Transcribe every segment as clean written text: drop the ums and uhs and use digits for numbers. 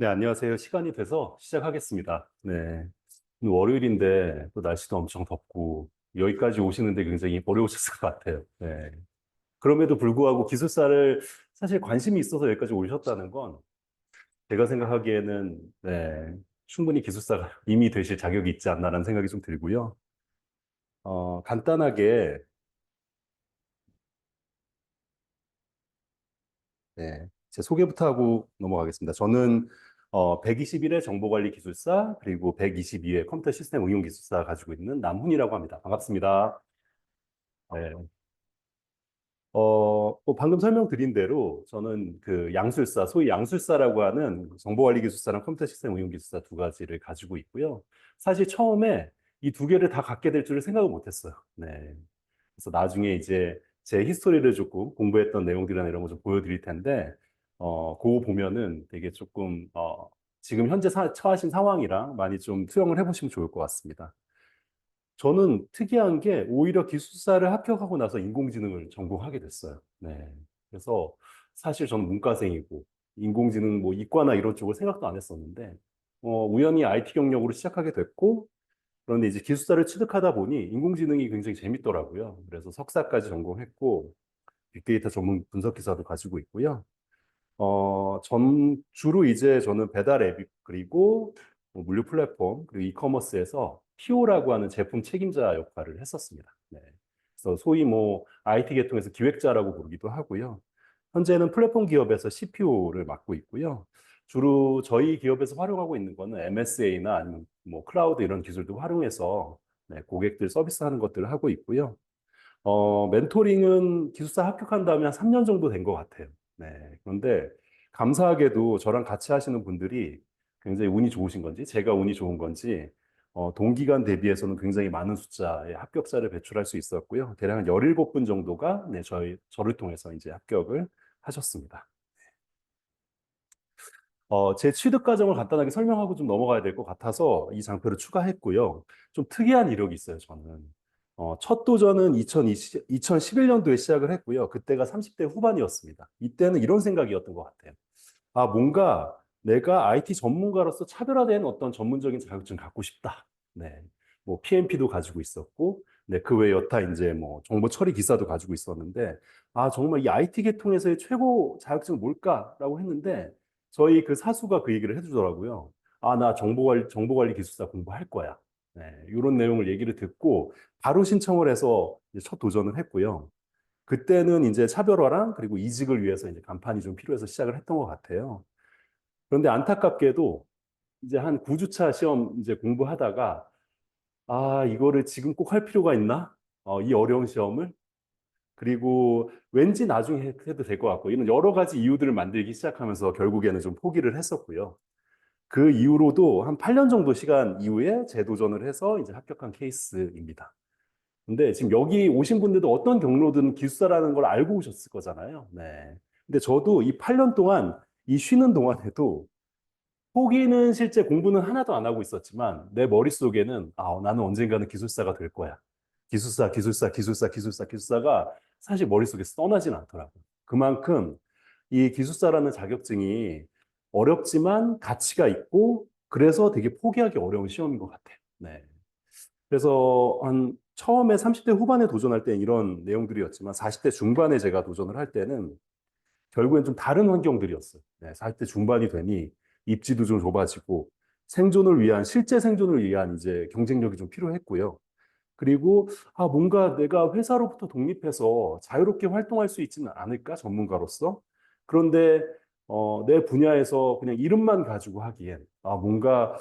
네, 안녕하세요. 시간이 돼서 시작하겠습니다. 네. 오늘 월요일인데 또 날씨도 엄청 덥고 여기까지 오시는데 굉장히 어려우셨을 것 같아요. 네. 그럼에도 불구하고 기술사를 사실 관심이 있어서 여기까지 오셨다는 건 제가 생각하기에는 네, 충분히 기술사가 이미 되실 자격이 있지 않나라는 생각이 좀 들고요. 간단하게 네, 제 소개부터 하고 넘어가겠습니다. 저는 121회 정보관리 기술사 그리고 122회 컴퓨터 시스템 응용 기술사 가지고 있는 남훈이라고 합니다. 반갑습니다. 네. 뭐 방금 설명드린 대로 저는 그 양술사, 소위 양술사라고 하는 정보관리 기술사랑 컴퓨터 시스템 응용 기술사 두 가지를 가지고 있고요. 사실 처음에 이 두 개를 다 갖게 될 줄을 생각을 못했어요. 네. 그래서 나중에 이제 제 히스토리를 조금 공부했던 내용들이나 이런 거 좀 보여드릴 텐데, 그거 보면은 되게 조금, 지금 현재 처하신 상황이랑 많이 좀 투영을 해보시면 좋을 것 같습니다. 저는 특이한 게 오히려 기술사를 합격하고 나서 인공지능을 전공하게 됐어요. 네. 그래서 사실 저는 문과생이고, 인공지능 뭐 이과나 이런 쪽을 생각도 안 했었는데, 우연히 IT 경력으로 시작하게 됐고, 그런데 이제 기술사를 취득하다 보니 인공지능이 굉장히 재밌더라고요. 그래서 석사까지 전공했고, 빅데이터 전문 분석 기사도 가지고 있고요. 주로 이제 저는 배달 앱, 그리고 뭐 물류 플랫폼, 그리고 이커머스에서 PO라고 하는 제품 책임자 역할을 했었습니다. 네. 그래서 소위 뭐 IT 계통에서 기획자라고 부르기도 하고요. 현재는 플랫폼 기업에서 CPO를 맡고 있고요. 주로 저희 기업에서 활용하고 있는 거는 MSA나 아니면 뭐 클라우드 이런 기술도 활용해서 네, 고객들 서비스하는 것들을 하고 있고요. 멘토링은 기숙사 합격한 다음에 한 3년 정도 된 것 같아요. 네. 그런데 감사하게도 저랑 같이 하시는 분들이 굉장히 운이 좋으신 건지, 제가 운이 좋은 건지, 동기간 대비해서는 굉장히 많은 숫자의 합격자를 배출할 수 있었고요. 대략 한 17분 정도가 네, 저를 통해서 이제 합격을 하셨습니다. 제 취득 과정을 간단하게 설명하고 좀 넘어가야 될 것 같아서 이 장표를 추가했고요. 좀 특이한 이력이 있어요, 저는. 첫 도전은 2011년도에 시작을 했고요. 그때가 30대 후반이었습니다. 이때는 이런 생각이었던 것 같아요. 아, 뭔가 내가 IT 전문가로서 차별화된 어떤 전문적인 자격증 갖고 싶다. 네. 뭐 PMP도 가지고 있었고, 네, 그 외에 여타 이제 뭐 정보 처리 기사도 가지고 있었는데, 아, 정말 이 IT 계통에서의 최고 자격증은 뭘까라고 했는데, 저희 그 사수가 그 얘기를 해주더라고요. 아, 나 정보관리 기술사 공부할 거야. 네, 이런 내용을 얘기를 듣고 바로 신청을 해서 이제 첫 도전을 했고요. 그때는 이제 차별화랑 그리고 이직을 위해서 이제 간판이 좀 필요해서 시작을 했던 것 같아요. 그런데 안타깝게도 이제 한 9주차 시험 이제 공부하다가 아, 이거를 지금 꼭 할 필요가 있나? 이 어려운 시험을? 그리고 왠지 나중에 해도 될 것 같고 이런 여러 가지 이유들을 만들기 시작하면서 결국에는 좀 포기를 했었고요. 그 이후로도 한 8년 정도 시간 이후에 재도전을 해서 이제 합격한 케이스입니다. 근데 지금 여기 오신 분들도 어떤 경로든 기숙사라는 걸 알고 오셨을 거잖아요. 네. 근데 저도 이 8년 동안 이 쉬는 동안에도 포기는 실제 공부는 하나도 안 하고 있었지만 내 머릿속에는 아, 나는 언젠가는 기술사가 될 거야. 기술사가 사실 머릿속에서 떠나진 않더라고요. 그만큼 이 기술사라는 자격증이 어렵지만 가치가 있고 그래서 되게 포기하기 어려운 시험인 것 같아요. 네. 그래서 한 처음에 30대 후반에 도전할 때는 이런 내용들이었지만 40대 중반에 제가 도전을 할 때는 결국엔 좀 다른 환경들이었어요. 네, 40대 중반이 되니 입지도 좀 좁아지고 실제 생존을 위한 이제 경쟁력이 좀 필요했고요. 그리고 아, 뭔가 내가 회사로부터 독립해서 자유롭게 활동할 수 있지는 않을까, 전문가로서. 그런데 내 분야에서 그냥 이름만 가지고 하기엔 뭔가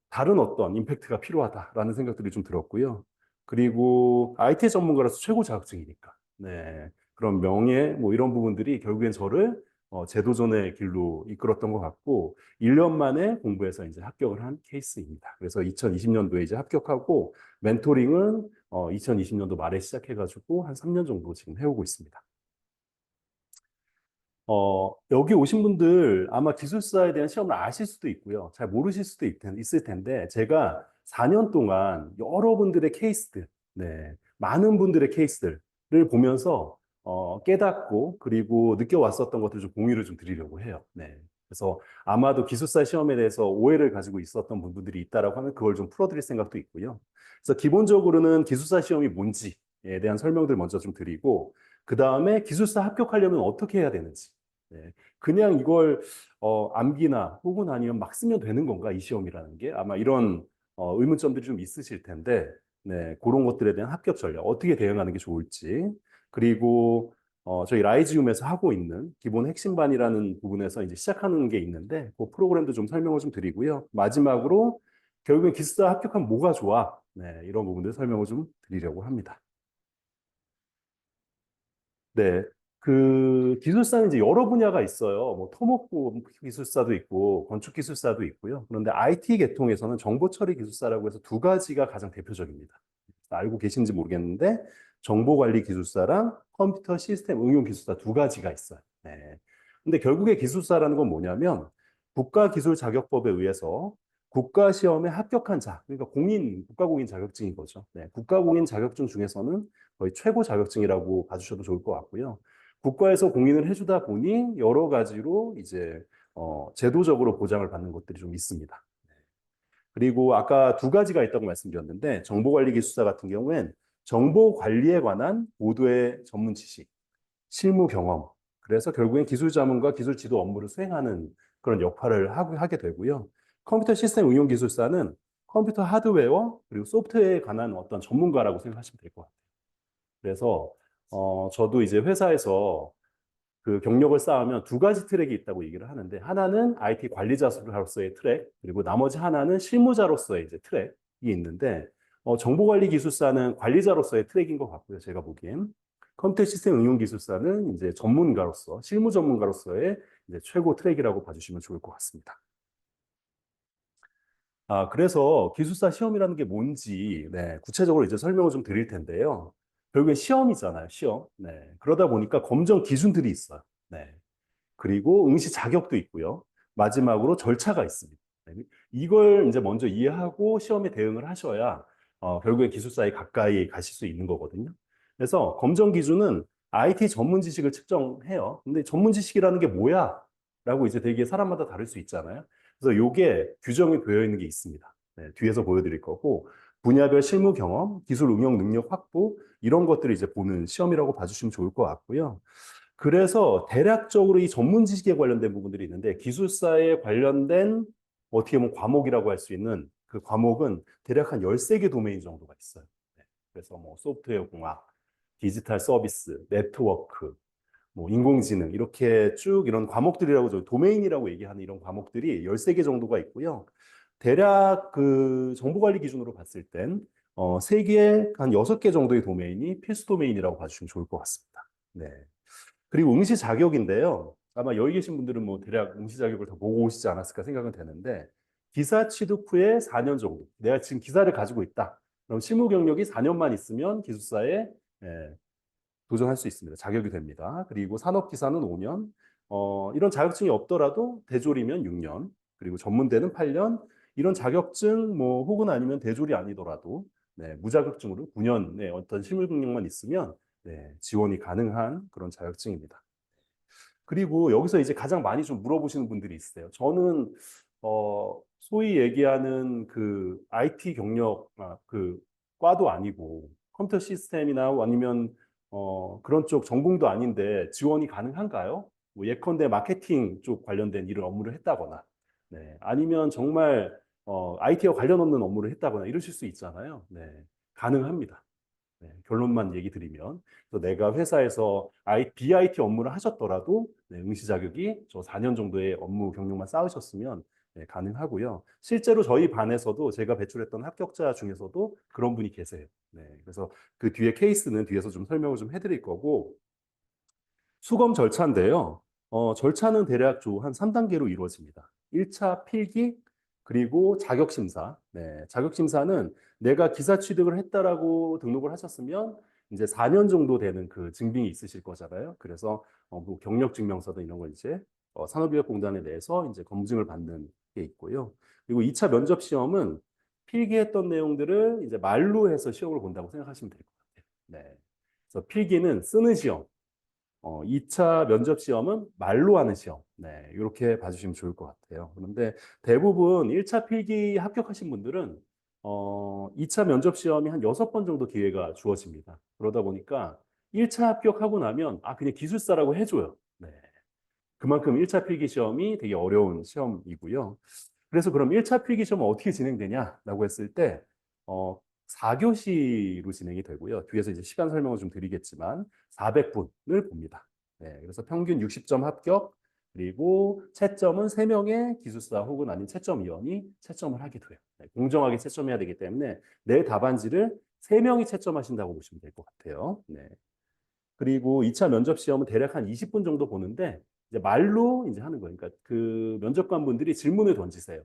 다른 어떤 임팩트가 필요하다라는 생각들이 좀 들었고요. 그리고 IT 전문가로서 최고 자격증이니까. 네. 그런 명예, 뭐 이런 부분들이 결국엔 저를 재도전의 길로 이끌었던 것 같고, 1년 만에 공부해서 이제 합격을 한 케이스입니다. 그래서 2020년도에 이제 합격하고, 멘토링은 2020년도 말에 시작해가지고 한 3년 정도 지금 해오고 있습니다. 여기 오신 분들 아마 기술사에 대한 시험을 아실 수도 있고요. 잘 모르실 수도 있을 텐데, 제가 4년 동안 여러분들의 케이스들, 네, 많은 분들의 케이스들을 보면서 깨닫고, 그리고 느껴왔었던 것들을 좀 공유를 좀 드리려고 해요. 네. 그래서 아마도 기숙사 시험에 대해서 오해를 가지고 있었던 분들이 있다라고 하면 그걸 좀 풀어드릴 생각도 있고요. 그래서 기본적으로는 기숙사 시험이 뭔지에 대한 설명들 먼저 좀 드리고, 그 다음에 기숙사 합격하려면 어떻게 해야 되는지. 네. 그냥 이걸 암기나 혹은 아니면 막 쓰면 되는 건가, 이 시험이라는 게. 아마 이런 의문점들이 좀 있으실 텐데, 네, 그런 것들에 대한 합격 전략, 어떻게 대응하는 게 좋을지. 그리고 저희 라이지움에서 하고 있는 기본 핵심반이라는 부분에서 이제 시작하는 게 있는데, 그 프로그램도 좀 설명을 좀 드리고요. 마지막으로 결국엔 기숙사 합격하면 뭐가 좋아? 네, 이런 부분들 설명을 좀 드리려고 합니다. 네. 그 기술사는 이제 여러 분야가 있어요. 뭐 토목고 기술사도 있고 건축 기술사도 있고요. 그런데 IT 계통에서는 정보 처리 기술사라고 해서 두 가지가 가장 대표적입니다. 알고 계신지 모르겠는데 정보 관리 기술사랑 컴퓨터 시스템 응용 기술사 두 가지가 있어요. 네. 근데 결국에 기술사라는 건 뭐냐면 국가기술자격법에 의해서 국가시험에 합격한 자, 그러니까 국가공인 자격증인 거죠. 네. 국가공인 자격증 중에서는 거의 최고 자격증이라고 봐주셔도 좋을 것 같고요. 국가에서 공인을 해주다 보니 여러 가지로 이제 제도적으로 보장을 받는 것들이 좀 있습니다. 그리고 아까 두 가지가 있다고 말씀드렸는데 정보관리기술사 같은 경우엔 정보 관리에 관한 고도의 전문 지식, 실무 경험, 그래서 결국엔 기술 자문과 기술 지도 업무를 수행하는 그런 역할을 하게 되고요. 컴퓨터 시스템 응용 기술사는 컴퓨터 하드웨어 그리고 소프트웨어에 관한 어떤 전문가라고 생각하시면 될 것 같아요. 그래서 저도 이제 회사에서 그 경력을 쌓으면 두 가지 트랙이 있다고 얘기를 하는데 하나는 IT 관리자로서의 트랙 그리고 나머지 하나는 실무자로서의 이제 트랙이 있는데 정보관리 기술사는 관리자로서의 트랙인 것 같고요. 제가 보기엔 컴퓨터 시스템 응용 기술사는 이제 전문가로서 실무 전문가로서의 이제 최고 트랙이라고 봐주시면 좋을 것 같습니다. 그래서 기술사 시험이라는 게 뭔지, 네, 구체적으로 이제 설명을 좀 드릴 텐데요. 결국엔 시험이잖아요, 시험. 네. 그러다 보니까 검정 기준들이 있어요. 네. 그리고 응시 자격도 있고요. 마지막으로 절차가 있습니다. 네. 이걸 이제 먼저 이해하고 시험에 대응을 하셔야, 결국엔 기술사에 가까이 가실 수 있는 거거든요. 그래서 검정 기준은 IT 전문 지식을 측정해요. 근데 전문 지식이라는 게 뭐야? 라고 이제 되게 사람마다 다를 수 있잖아요. 그래서 요게 규정이 되어 있는 게 있습니다. 네, 뒤에서 보여드릴 거고 분야별 실무 경험, 기술 응용 능력 확보 이런 것들을 이제 보는 시험이라고 봐주시면 좋을 것 같고요. 그래서 대략적으로 이 전문 지식에 관련된 부분들이 있는데 기술사에 관련된 어떻게 보면 과목이라고 할 수 있는 그 과목은 대략 한 13개 도메인 정도가 있어요. 네, 그래서 뭐 소프트웨어 공학, 디지털 서비스, 네트워크, 뭐 인공지능 이렇게 쭉 이런 과목들이라고 저 도메인이라고 얘기하는 이런 과목들이 13개 정도가 있고요. 대략 그 정보관리 기준으로 봤을 땐 세계에 한 6개 정도의 도메인이 필수 도메인이라고 봐주시면 좋을 것 같습니다. 네. 그리고 응시 자격인데요. 아마 여기 계신 분들은 뭐 대략 응시 자격을 더 보고 오시지 않았을까 생각은 되는데 기사 취득 후에 4년 정도. 내가 지금 기사를 가지고 있다. 그럼 실무 경력이 4년만 있으면 기숙사에 예, 도전할 수 있습니다. 자격이 됩니다. 그리고 산업기사는 5년, 이런 자격증이 없더라도 대졸이면 6년, 그리고 전문대는 8년, 이런 자격증 뭐 혹은 아니면 대졸이 아니더라도 네, 무자격증으로 9년의 어떤 실무 경력만 있으면 네, 지원이 가능한 그런 자격증입니다. 그리고 여기서 이제 가장 많이 좀 물어보시는 분들이 있어요. 저는 소위 얘기하는 그 IT 경력 그 과도 아니고 컴퓨터 시스템이나 아니면 그런 쪽 전공도 아닌데 지원이 가능한가요? 뭐 예컨대 마케팅 쪽 관련된 일을 업무를 했다거나, 네, 아니면 정말 IT와 관련 없는 업무를 했다거나 이러실 수 있잖아요. 네, 가능합니다. 네, 결론만 얘기 드리면 그래서 내가 회사에서 BIT 업무를 하셨더라도 네, 응시 자격이 저 4년 정도의 업무 경력만 쌓으셨으면 네, 가능하고요. 실제로 저희 반에서도 제가 배출했던 합격자 중에서도 그런 분이 계세요. 네, 그래서 그 뒤에 케이스는 뒤에서 좀 설명을 좀 해드릴 거고 수검 절차인데요. 절차는 대략 한 3단계로 이루어집니다. 1차 필기, 그리고 자격심사. 네, 자격심사는 내가 기사 취득을 했다라고 등록을 하셨으면 이제 4년 정도 되는 그 증빙이 있으실 거잖아요. 그래서 뭐 경력증명서든 이런 걸 이제 산업인력공단에 내서 이제 검증을 받는 게 있고요. 그리고 2차 면접 시험은 필기했던 내용들을 이제 말로 해서 시험을 본다고 생각하시면 될 것 같아요. 네. 그래서 필기는 쓰는 시험, 2차 면접 시험은 말로 하는 시험. 네, 이렇게 봐주시면 좋을 것 같아요. 그런데 대부분 1차 필기 합격하신 분들은 2차 면접 시험이 한 6번 정도 기회가 주어집니다. 그러다 보니까 1차 합격하고 나면 그냥 기술사라고 해줘요. 네. 그만큼 1차 필기 시험이 되게 어려운 시험이고요. 그래서 그럼 1차 필기 시험은 어떻게 진행되냐라고 했을 때, 4교시로 진행이 되고요. 뒤에서 이제 시간 설명을 좀 드리겠지만, 400분을 봅니다. 네, 그래서 평균 60점 합격, 그리고 채점은 3명의 기술사 혹은 아닌 채점위원이 채점을 하게 돼요. 네, 공정하게 채점해야 되기 때문에 내 답안지를 3명이 채점하신다고 보시면 될 것 같아요. 네. 그리고 2차 면접 시험은 대략 한 20분 정도 보는데 이제 말로 이제 하는 거예요. 그러니까 그 면접관 분들이 질문을 던지세요.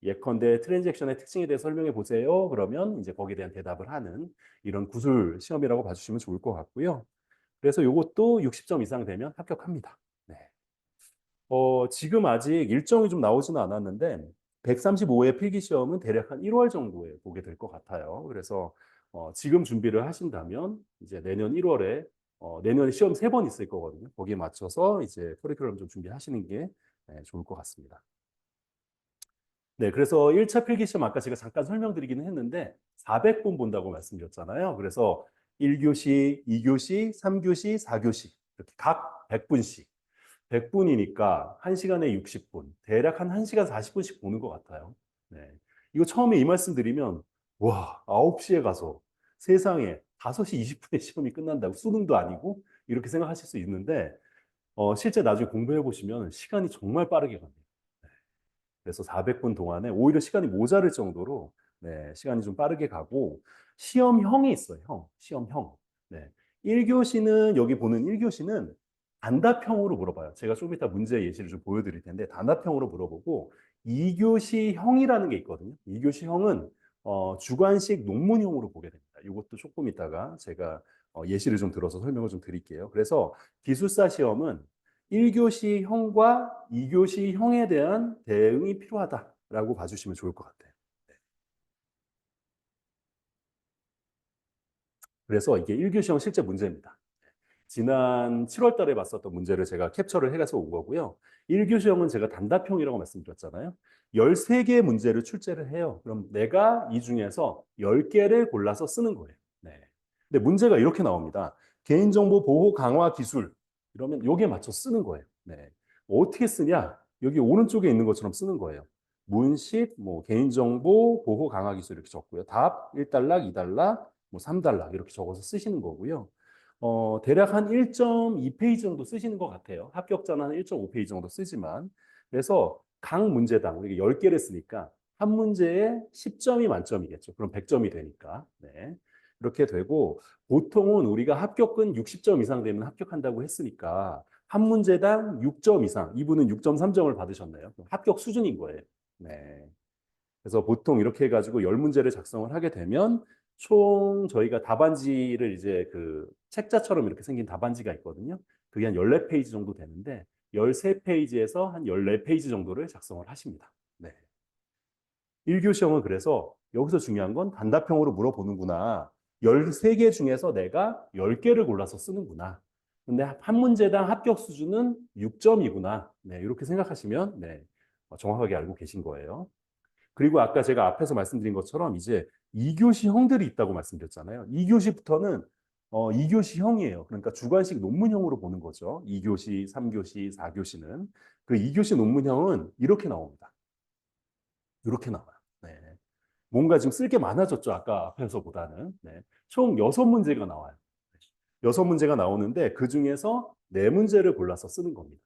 예컨대 트랜잭션의 특징에 대해 설명해 보세요. 그러면 이제 거기에 대한 대답을 하는 이런 구술 시험이라고 봐주시면 좋을 것 같고요. 그래서 이것도 60점 이상 되면 합격합니다. 네. 지금 아직 일정이 좀 나오지는 않았는데 135회 필기 시험은 대략 한 1월 정도에 보게 될 것 같아요. 그래서 지금 준비를 하신다면 이제 내년 1월에 내년에 시험 3번 있을 거거든요. 거기에 맞춰서 이제 커리큘럼 좀 준비하시는 게 좋을 것 같습니다. 네, 그래서 1차 필기 시험 아까 제가 잠깐 설명드리기는 했는데 400분 본다고 말씀드렸잖아요. 그래서 1교시, 2교시, 3교시, 4교시 이렇게 각 100분씩 100분이니까 1시간에 60분, 대략 한 1시간 40분씩 보는 것 같아요. 네. 이거 처음에 이 말씀 드리면, 와, 9시에 가서 세상에 5시 20분에 시험이 끝난다고, 수능도 아니고, 이렇게 생각하실 수 있는데, 실제 나중에 공부해 보시면 시간이 정말 빠르게 갑니다. 네. 그래서 400분 동안에 오히려 시간이 모자랄 정도로, 네, 시간이 좀 빠르게 가고, 시험형이 있어요, 시험형. 네. 1교시는, 여기 보는 1교시는 단답형으로 물어봐요. 제가 조금 이따 문제 예시를 좀 보여드릴 텐데 단답형으로 물어보고 2교시형이라는 게 있거든요. 2교시형은 주관식 논문형으로 보게 됩니다. 이것도 조금 이따가 제가 예시를 좀 들어서 설명을 좀 드릴게요. 그래서 기술사 시험은 1교시형과 2교시형에 대한 대응이 필요하다라고 봐주시면 좋을 것 같아요. 그래서 이게 1교시형 실제 문제입니다. 지난 7월 달에 봤었던 문제를 제가 캡처를 해가서 온 거고요. 1교시형은 제가 단답형이라고 말씀드렸잖아요. 13개의 문제를 출제를 해요. 그럼 내가 이 중에서 10개를 골라서 쓰는 거예요. 네. 근데 문제가 이렇게 나옵니다. 개인정보 보호 강화 기술. 이러면 여기에 맞춰 쓰는 거예요. 네. 뭐 어떻게 쓰냐? 여기 오른쪽에 있는 것처럼 쓰는 거예요. 문식, 뭐 개인정보 보호 강화 기술 이렇게 적고요. 답 1달락, 2달락, 뭐 3달락 이렇게 적어서 쓰시는 거고요. 대략 한 1.2페이지 정도 쓰시는 것 같아요. 합격자는 한 1.5페이지 정도 쓰지만. 그래서 각 문제당, 우리가 10개를 쓰니까 한 문제에 10점이 만점이겠죠. 그럼 100점이 되니까. 네. 이렇게 되고, 보통은 우리가 합격은 60점 이상 되면 합격한다고 했으니까, 한 문제당 6점 이상, 이분은 6.3점을 받으셨네요. 합격 수준인 거예요. 네. 그래서 보통 이렇게 해가지고 10문제를 작성을 하게 되면 총 저희가 답안지를 이제 그 책자처럼 이렇게 생긴 답안지가 있거든요. 그게 한 14페이지 정도 되는데 13페이지에서 한 14페이지 정도를 작성을 하십니다. 네. 1교시형은 그래서 여기서 중요한 건 단답형으로 물어보는구나. 13개 중에서 내가 10개를 골라서 쓰는구나. 근데 한 문제당 합격 수준은 6점이구나. 네, 이렇게 생각하시면 네, 정확하게 알고 계신 거예요. 그리고 아까 제가 앞에서 말씀드린 것처럼 이제 2교시형들이 있다고 말씀드렸잖아요. 2교시부터는 2교시형이에요. 그러니까 주관식 논문형으로 보는 거죠. 2교시, 3교시, 4교시는. 그 2교시 논문형은 이렇게 나옵니다. 이렇게 나와요. 네. 뭔가 지금 쓸 게 많아졌죠. 아까 앞에서보다는. 네. 총 6문제가 나와요. 6문제가 나오는데 그중에서 4문제를 골라서 쓰는 겁니다.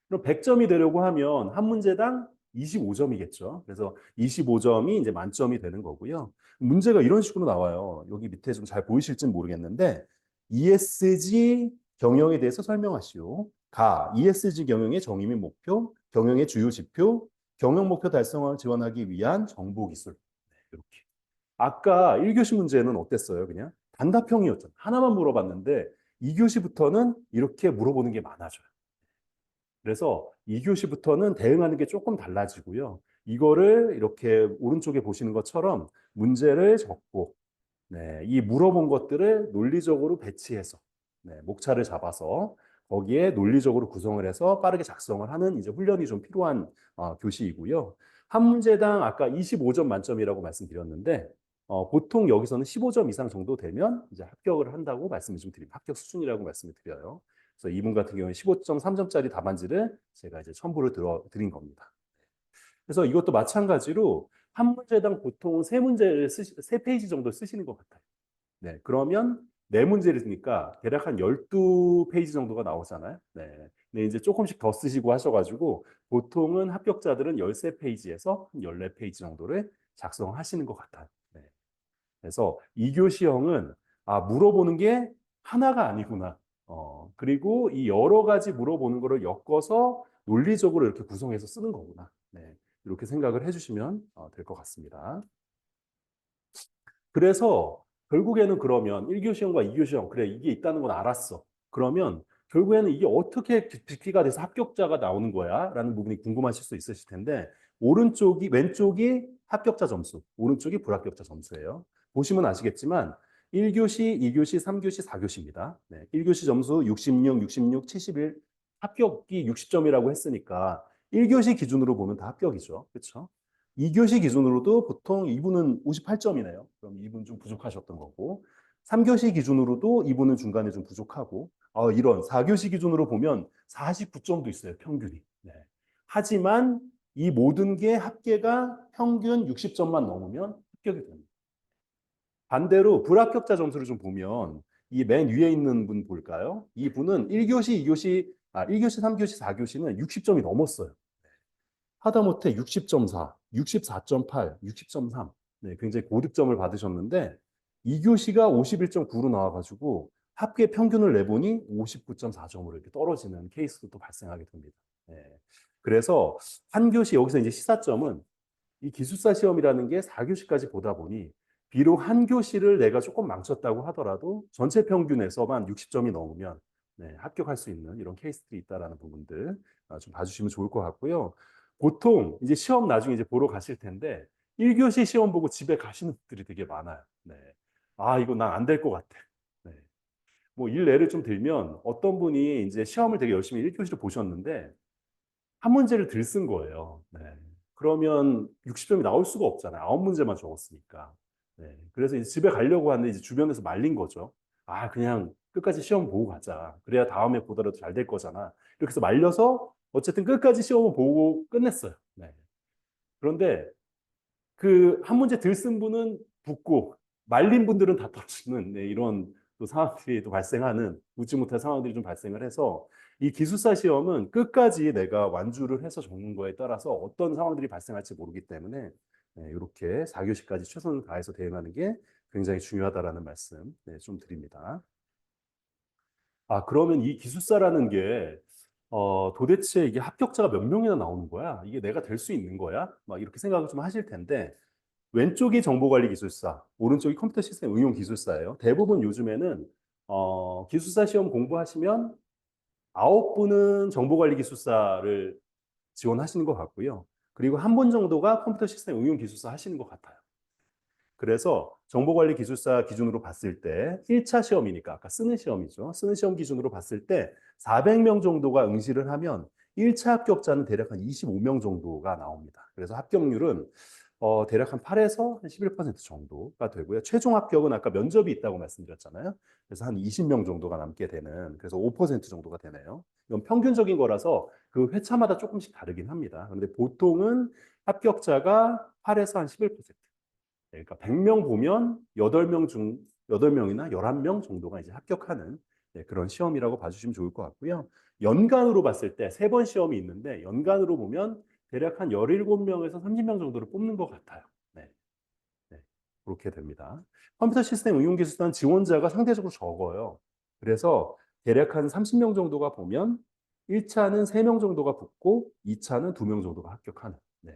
그럼 100점이 되려고 하면 한 문제당 25점이겠죠. 그래서 25점이 이제 만점이 되는 거고요. 문제가 이런 식으로 나와요. 여기 밑에 좀 잘 보이실지 모르겠는데 ESG 경영에 대해서 설명하시오. ESG 경영의 정의 및 목표, 경영의 주요 지표, 경영 목표 달성을 지원하기 위한 정보 기술. 네, 이렇게. 아까 1교시 문제는 어땠어요? 그냥 단답형이었잖아요. 하나만 물어봤는데 2교시부터는 이렇게 물어보는 게 많아져요. 그래서 2교시부터는 대응하는 게 조금 달라지고요. 이거를 이렇게 오른쪽에 보시는 것처럼 문제를 적고, 네, 이 물어본 것들을 논리적으로 배치해서 네, 목차를 잡아서 거기에 논리적으로 구성을 해서 빠르게 작성을 하는 이제 훈련이 좀 필요한 교시이고요. 한 문제당 아까 25점 만점이라고 말씀드렸는데 보통 여기서는 15점 이상 정도 되면 이제 합격을 한다고 말씀을 좀 드립니다. 합격 수준이라고 말씀을 드려요. 그래서 이분 같은 경우는 15.3점짜리 답안지를 제가 이제 첨부를 드린 겁니다. 그래서 이것도 마찬가지로 한 문제당 보통 세 페이지 정도 쓰시는 것 같아요. 네, 그러면 네 문제를 쓰니까 대략 한 12페이지 정도가 나오잖아요. 네. 근데 이제 조금씩 더 쓰시고 하셔가지고 보통은 합격자들은 13페이지에서 14페이지 정도를 작성하시는 것 같아요. 네. 그래서 2교시형은 물어보는 게 하나가 아니구나. 그리고 이 여러 가지 물어보는 거를 엮어서 논리적으로 이렇게 구성해서 쓰는 거구나. 네. 이렇게 생각을 해주시면 될 것 같습니다. 그래서 결국에는 그러면 1교시형과 2교시형, 그래, 이게 있다는 건 알았어. 그러면 결국에는 이게 어떻게 비피가 돼서 합격자가 나오는 거야? 라는 부분이 궁금하실 수 있으실 텐데, 왼쪽이 합격자 점수, 오른쪽이 불합격자 점수예요. 보시면 아시겠지만, 1교시, 2교시, 3교시, 4교시입니다. 네, 1교시 점수 66, 66, 71, 합격이 60점이라고 했으니까, 1교시 기준으로 보면 다 합격이죠. 그렇죠? 2교시 기준으로도 보통 2분은 58점이네요. 그럼 2분 좀 부족하셨던 거고. 3교시 기준으로도 2분은 중간에 좀 부족하고. 이런 4교시 기준으로 보면 49점도 있어요, 평균이. 네. 하지만 이 모든 게 합계가 평균 60점만 넘으면 합격이 됩니다. 반대로 불합격자 점수를 좀 보면 이 맨 위에 있는 분 볼까요? 이 분은 1교시, 3교시, 4교시는 60점이 넘었어요. 하다못해 60.4, 64.8, 60.3. 네, 굉장히 고득점을 받으셨는데 2교시가 51.9로 나와가지고 합계 평균을 내보니 59.4점으로 이렇게 떨어지는 케이스도 또 발생하게 됩니다. 네. 그래서 한 교시 여기서 이제 시사점은 이 기숙사 시험이라는 게 4교시까지 보다 보니 비록 한 교시를 내가 조금 망쳤다고 하더라도 전체 평균에서만 60점이 넘으면 네, 합격할 수 있는 이런 케이스들이 있다라는 부분들 좀 봐주시면 좋을 것 같고요. 보통 이제 시험 나중에 이제 보러 가실 텐데 1교시 시험 보고 집에 가시는 분들이 되게 많아요. 네. 이거 난 안 될 것 같아. 네. 뭐 일례를 좀 들면 어떤 분이 이제 시험을 되게 열심히 1교시를 보셨는데 한 문제를 들 쓴 거예요. 네. 그러면 60점이 나올 수가 없잖아요. 9문제만 적었으니까. 네. 그래서 이제 집에 가려고 하는데 이제 주변에서 말린 거죠. 그냥 끝까지 시험 보고 가자. 그래야 다음에 보더라도 잘 될 거잖아. 이렇게 해서 말려서 어쨌든 끝까지 시험을 보고 끝냈어요. 네. 그런데 그 한 문제 들쓴 분은 붙고 말린 분들은 다 떨어지는 네, 이런 또 상황들이 또 발생하는 웃지 못할 상황들이 좀 발생을 해서 이 기술사 시험은 끝까지 내가 완주를 해서 적는 거에 따라서 어떤 상황들이 발생할지 모르기 때문에 네, 이렇게 4교시까지 최선을 다해서 대응하는 게 굉장히 중요하다라는 말씀 네, 좀 드립니다. 그러면 이 기술사라는 게 도대체 이게 합격자가 몇 명이나 나오는 거야? 이게 내가 될 수 있는 거야? 막 이렇게 생각을 좀 하실 텐데 왼쪽이 정보관리기술사, 오른쪽이 컴퓨터 시스템 응용 기술사예요. 대부분 요즘에는 기술사 시험 공부하시면 9분은 정보관리기술사를 지원하시는 것 같고요. 그리고 한 분 정도가 컴퓨터 시스템 응용 기술사 하시는 것 같아요. 그래서 정보관리기술사 기준으로 봤을 때 1차 시험이니까 아까 쓰는 시험이죠. 쓰는 시험 기준으로 봤을 때 400명 정도가 응시를 하면 1차 합격자는 대략 한 25명 정도가 나옵니다. 그래서 합격률은 대략 한 8에서 한 11% 정도가 되고요. 최종 합격은 아까 면접이 있다고 말씀드렸잖아요. 그래서 한 20명 정도가 남게 되는, 그래서 5% 정도가 되네요. 이건 평균적인 거라서 그 회차마다 조금씩 다르긴 합니다. 그런데 보통은 합격자가 8에서 한 11%. 그러니까 100명 보면 8명 이나 11명 정도가 이제 합격하는 네, 그런 시험이라고 봐주시면 좋을 것 같고요. 연간으로 봤을 때 3번 시험이 있는데 연간으로 보면 대략 한 17명에서 30명 정도를 뽑는 것 같아요. 네, 네, 그렇게 됩니다. 컴퓨터 시스템 응용기술단 지원자가 상대적으로 적어요. 그래서 대략 한 30명 정도가 보면 1차는 3명 정도가 붙고 2차는 2명 정도가 합격하는 네,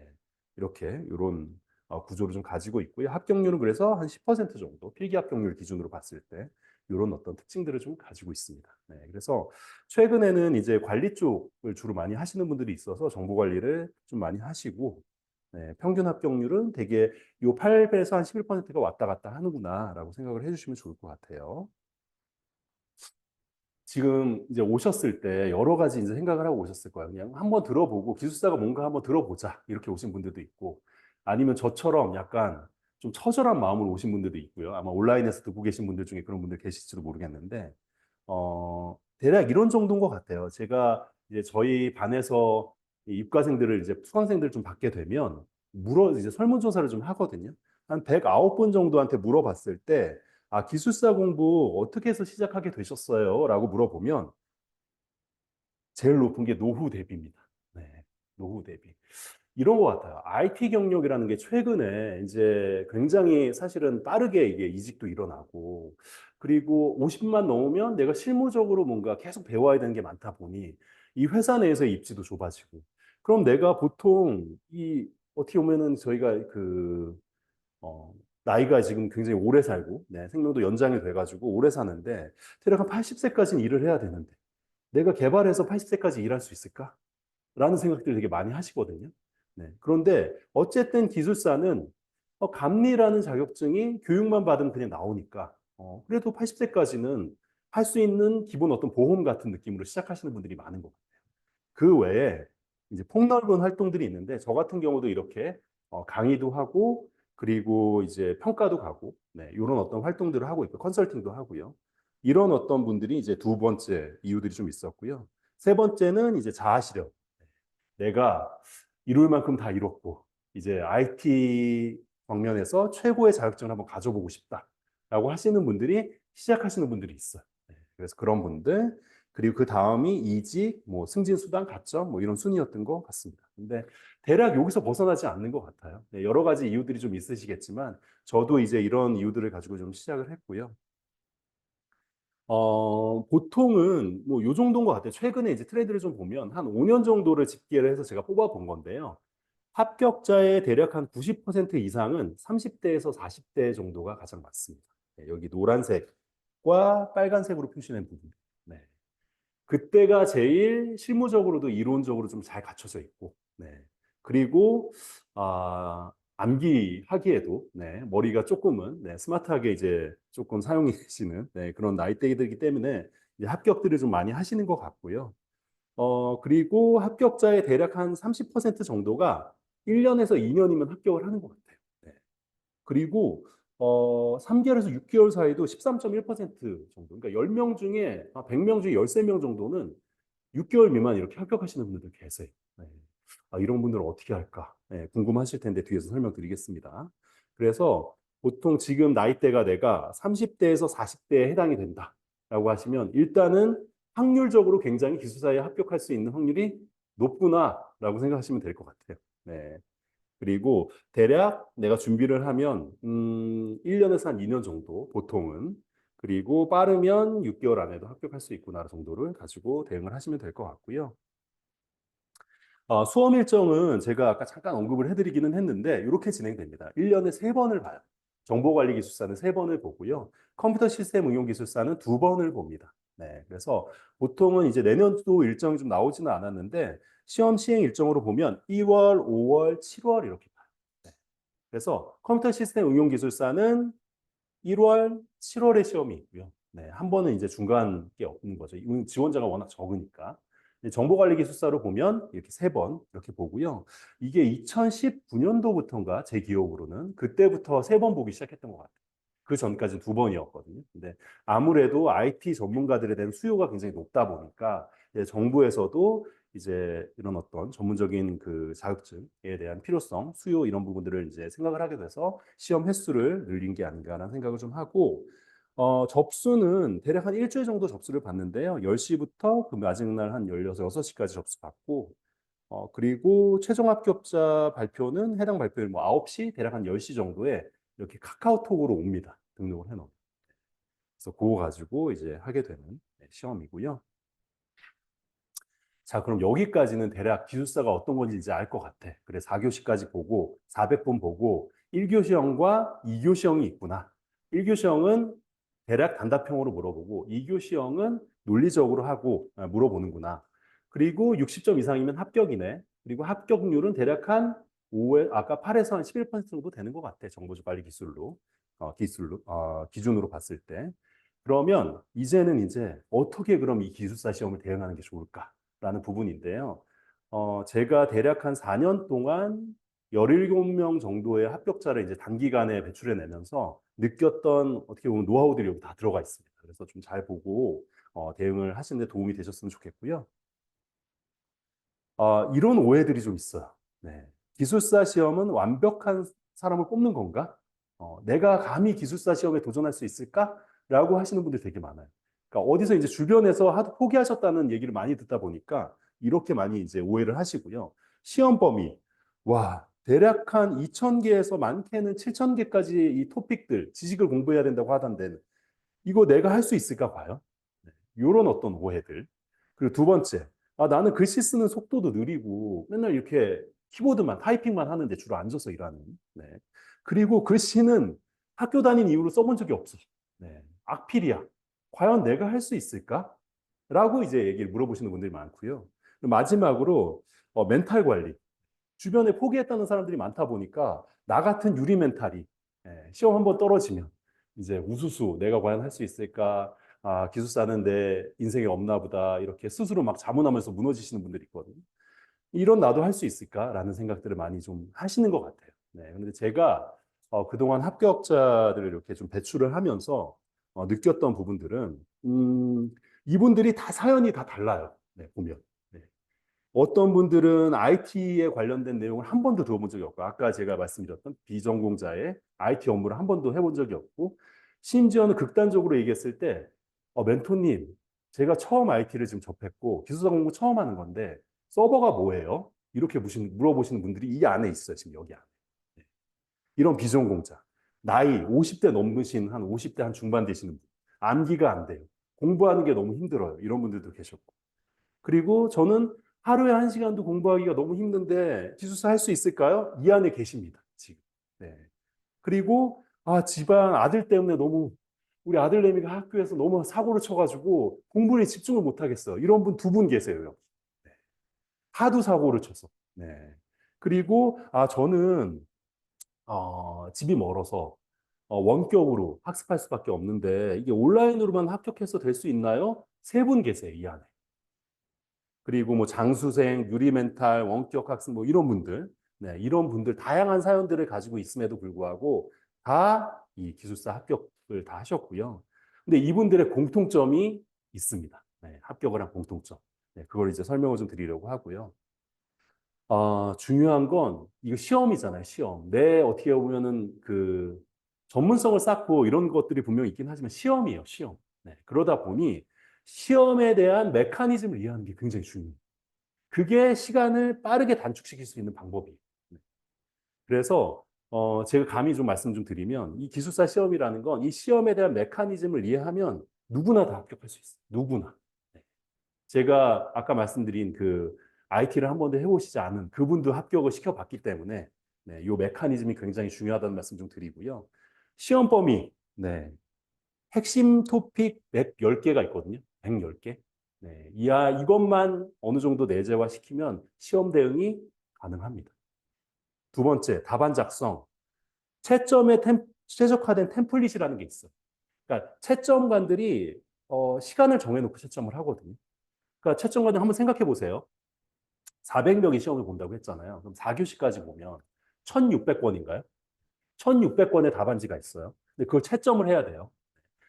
이렇게 이런 구조를 좀 가지고 있고요. 합격률은 그래서 한 10% 정도 필기 합격률 기준으로 봤을 때 이런 어떤 특징들을 좀 가지고 있습니다. 네, 그래서 최근에는 이제 관리 쪽을 주로 많이 하시는 분들이 있어서 정보 관리를 좀 많이 하시고 네, 평균 합격률은 되게 요 8배에서 한 11%가 왔다 갔다 하는구나라고 생각을 해주시면 좋을 것 같아요. 지금 이제 오셨을 때 여러 가지 이제 생각을 하고 오셨을 거예요. 그냥 한번 들어보고 기술사가 뭔가 한번 들어보자 이렇게 오신 분들도 있고 아니면 저처럼 약간 좀 처절한 마음으로 오신 분들도 있고요. 아마 온라인에서 듣고 계신 분들 중에 그런 분들 계실지도 모르겠는데 대략 이런 정도인 것 같아요. 제가 이제 저희 반에서 이 입과생들을 이제 수강생들 좀 받게 되면 이제 설문조사를 좀 하거든요. 한 109분 정도한테 물어봤을 때 아, 기술사 공부 어떻게 해서 시작하게 되셨어요? 라고 물어보면 제일 높은 게 노후 대비입니다. 네, 노후 대비. 이런 것 같아요. IT 경력이라는 게 최근에 이제 굉장히 사실은 빠르게 이게 이직도 일어나고 그리고 50만 넘으면 내가 실무적으로 뭔가 계속 배워야 되는 게 많다 보니 이 회사 내에서의 입지도 좁아지고 그럼 내가 보통 이 어떻게 보면은 저희가 어, 나이가 지금 굉장히 오래 살고, 네, 생명도 연장이 돼가지고 오래 사는데, 대략 한 80세까지는 일을 해야 되는데, 내가 개발해서 80세까지 일할 수 있을까? 라는 생각들 되게 많이 하시거든요. 네. 그런데 어쨌든 기술사는 감리라는 자격증이 교육만 받으면 그냥 나오니까, 그래도 80세까지는 할 수 있는 기본 어떤 보험 같은 느낌으로 시작하시는 분들이 많은 것 같아요. 그 외에 이제 폭넓은 활동들이 있는데 저 같은 경우도 이렇게 강의도 하고 그리고 이제 평가도 가고 네, 이런 어떤 활동들을 하고 있고 컨설팅도 하고요. 이런 어떤 분들이 이제 두 번째 이유들이 좀 있었고요. 세 번째는 이제 자아실현. 내가 이룰 만큼 다 이뤘고 이제 IT 방면에서 최고의 자격증을 한번 가져보고 싶다라고 하시는 분들이 시작하시는 분들이 있어요. 네, 그래서 그런 분들 그리고 그 다음이 이직, 뭐 승진 수당 가점 뭐 이런 순위였던 것 같습니다. 근데 대략 여기서 벗어나지 않는 것 같아요. 네, 여러 가지 이유들이 좀 있으시겠지만 저도 이제 이런 이유들을 가지고 좀 시작을 했고요. 보통은 뭐 요 정도인 것 같아요. 최근에 이제 트렌드를 좀 보면 한 5년 정도를 집계를 해서 제가 뽑아본 건데요. 합격자의 대략 한 90% 이상은 30대에서 40대 정도가 가장 많습니다. 네, 여기 노란색과 빨간색으로 표시된 부분. 네. 그때가 제일 실무적으로도 이론적으로 좀 잘 갖춰져 있고, 네. 그리고, 암기하기에도, 네, 머리가 조금은, 네, 스마트하게 이제 조금 사용이 되시는, 네, 그런 나이대이기 때문에 이제 합격들을 좀 많이 하시는 것 같고요. 그리고 합격자의 대략 한 30% 정도가 1년에서 2년이면 합격을 하는 것 같아요. 네. 그리고 3개월에서 6개월 사이도 13.1% 정도. 그러니까 10명 중에 100명 중에 13명 정도는 6개월 미만 이렇게 합격하시는 분들도 계세요. 네. 이런 분들은 어떻게 할까? 네, 궁금하실 텐데 뒤에서 설명드리겠습니다. 그래서 보통 지금 나이대가 내가 30대에서 40대에 해당이 된다라고 하시면 일단은 확률적으로 굉장히 기술사에 합격할 수 있는 확률이 높구나라고 생각하시면 될 것 같아요. 네. 그리고 대략 내가 준비를 하면 1년에서 한 2년 정도 보통은 그리고 빠르면 6개월 안에도 합격할 수 있구나 정도를 가지고 대응을 하시면 될 것 같고요. 수험 일정은 제가 아까 잠깐 언급을 해드리기는 했는데 이렇게 진행됩니다. 1년에 3번을 봐요. 정보관리기술사는 3번을 보고요. 컴퓨터 시스템 응용기술사는 2번을 봅니다. 네, 그래서 보통은 이제 내년도 일정이 좀 나오지는 않았는데 시험 시행 일정으로 보면 2월, 5월, 7월 이렇게 봐요. 네, 그래서 컴퓨터 시스템 응용기술사는 1월, 7월에 시험이 있고요. 네, 한 번은 이제 중간 게 없는 거죠. 지원자가 워낙 적으니까. 정보관리기술사로 보면 이렇게 3번 이렇게 보고요. 이게 2019년도부터인가 제 기억으로는 그때부터 3번 보기 시작했던 것 같아요. 그 전까지는 2번이었거든요. 근데 아무래도 IT 전문가들에 대한 수요가 굉장히 높다 보니까 이제 정부에서도 이제 이런 어떤 전문적인 그 자격증에 대한 필요성, 수요 이런 부분들을 이제 생각을 하게 돼서 시험 횟수를 늘린 게 아닌가라는 생각을 좀 하고 접수는 대략 한 일주일 정도 접수를 받는데요. 10시부터 그 마지막 한 6시까지 접수 받고 그리고 최종 합격자 발표는 해당 발표일 뭐 9시 대략 한 10시 정도에 이렇게 카카오톡으로 옵니다. 등록을 해놓은. 그래서 그거 가지고 이제 하게 되는 네, 시험이고요. 자, 그럼 여기까지는 대략 기술사가 어떤 건지 이제 알 것 같아. 그래, 4교시까지 보고 400분 보고 1교시형과 2교시형이 있구나. 1교시형은 대략 단답형으로 물어보고 2교시형은 논리적으로 하고 물어보는구나. 그리고 60점 이상이면 합격이네. 그리고 합격률은 대략 한 5에 아까 8에서 한 11% 정도 되는 것 같아. 정보관리 기술로 기준으로 봤을 때. 그러면 이제는 이제 어떻게 그럼 이 기숙사 시험을 대응하는 게 좋을까라는 부분인데요. 제가 대략 한 4년 동안 17명 정도의 합격자를 이제 단기간에 배출해내면서 느꼈던 어떻게 보면 노하우들이 여기 다 들어가 있습니다. 그래서 좀 잘 보고 대응을 하시는 데 도움이 되셨으면 좋겠고요. 이런 오해들이 좀 있어요. 네. 기술사 시험은 완벽한 사람을 뽑는 건가? 내가 감히 기술사 시험에 도전할 수 있을까? 라고 하시는 분들이 되게 많아요. 그러니까 어디서 이제 주변에서 하도 포기하셨다는 얘기를 많이 듣다 보니까 이렇게 많이 이제 오해를 하시고요. 시험 범위. 와, 대략 한 2,000개에서 많게는 7,000개까지 이 토픽들, 지식을 공부해야 된다고 하던데 이거 내가 할 수 있을까 봐요. 이런 어떤 오해들. 그리고 두 번째, 나는 글씨 쓰는 속도도 느리고 맨날 이렇게 키보드만, 타이핑만 하는데 주로 앉아서 일하는. 네. 그리고 글씨는 학교 다닌 이후로 써본 적이 없어. 네. 악필이야. 과연 내가 할 수 있을까? 라고 이제 얘기를 물어보시는 분들이 많고요. 마지막으로 멘탈 관리. 주변에 포기했다는 사람들이 많다 보니까 나 같은 유리 멘탈이 시험 한번 떨어지면 이제 우수수 내가 과연 할 수 있을까? 기숙사는 내 인생에 없나 보다 이렇게 스스로 막 자문하면서 무너지시는 분들이 있거든요. 이런 나도 할 수 있을까라는 생각들을 많이 좀 하시는 것 같아요. 네, 그런데 제가 그동안 합격자들을 이렇게 좀 배출을 하면서 느꼈던 부분들은 이분들이 다 사연이 다 달라요. 네, 보면. 네. 어떤 분들은 IT에 관련된 내용을 한 번도 들어본 적이 없고, 아까 제가 말씀드렸던 비전공자의 IT 업무를 한 번도 해본 적이 없고, 심지어는 극단적으로 얘기했을 때, 멘토님, 제가 처음 IT를 지금 접했고, 기술사 공부 처음 하는 건데, 서버가 뭐예요? 이렇게 물어보시는 분들이 이 안에 있어요, 지금 여기 안에. 네. 이런 비전공자. 나이 50대 넘으신 한 50대 한 중반 되시는 분. 암기가 안 돼요. 공부하는 게 너무 힘들어요. 이런 분들도 계셨고. 그리고 저는 하루에 1시간도 공부하기가 너무 힘든데 기숙사 할 수 있을까요? 이 안에 계십니다. 지금. 네. 그리고 집안 아들 때문에 너무 우리 아들내미가 학교에서 너무 사고를 쳐가지고 공부에 집중을 못 하겠어요. 이런 분 두 분 계세요. 여기. 네. 하도 사고를 쳐서. 네. 그리고 저는 집이 멀어서 원격으로 학습할 수밖에 없는데 이게 온라인으로만 합격해서 될 수 있나요? 세 분 계세요. 이 안에. 그리고 뭐 장수생, 유리멘탈, 원격 학습 뭐 이런 분들, 네, 이런 분들 다양한 사연들을 가지고 있음에도 불구하고 다 이 기술사 합격을 다 하셨고요. 근데 이분들의 공통점이 있습니다. 네, 합격을 한 공통점. 네, 그걸 이제 설명을 좀 드리려고 하고요. 중요한 건 이거 시험이잖아요, 시험. 어떻게 보면은 그 전문성을 쌓고 이런 것들이 분명히 있긴 하지만 시험이에요, 시험. 네, 그러다 보니 시험에 대한 메커니즘을 이해하는 게 굉장히 중요해요. 그게 시간을 빠르게 단축시킬 수 있는 방법이에요. 네. 그래서 제가 감히 좀 말씀 좀 드리면 이 기술사 시험이라는 건 이 시험에 대한 메커니즘을 이해하면 누구나 다 합격할 수 있어요. 누구나. 네. 제가 아까 말씀드린 그 IT를 한 번도 해보시지 않은 그분도 합격을 시켜봤기 때문에 네, 이 메커니즘이 굉장히 중요하다는 말씀 좀 드리고요. 시험 범위, 네, 핵심 토픽 110개가 있거든요. 110개. 네, 이것만 어느 정도 내재화 시키면 시험 대응이 가능합니다. 두 번째, 답안 작성. 채점에 최적화된 템플릿이라는 게 있어요. 그러니까 채점관들이 시간을 정해놓고 채점을 하거든요. 그러니까 채점관들 한번 생각해 보세요. 400명이 시험을 본다고 했잖아요. 그럼 4교시까지 보면 1600권인가요? 1600권의 답안지가 있어요. 근데 그걸 채점을 해야 돼요.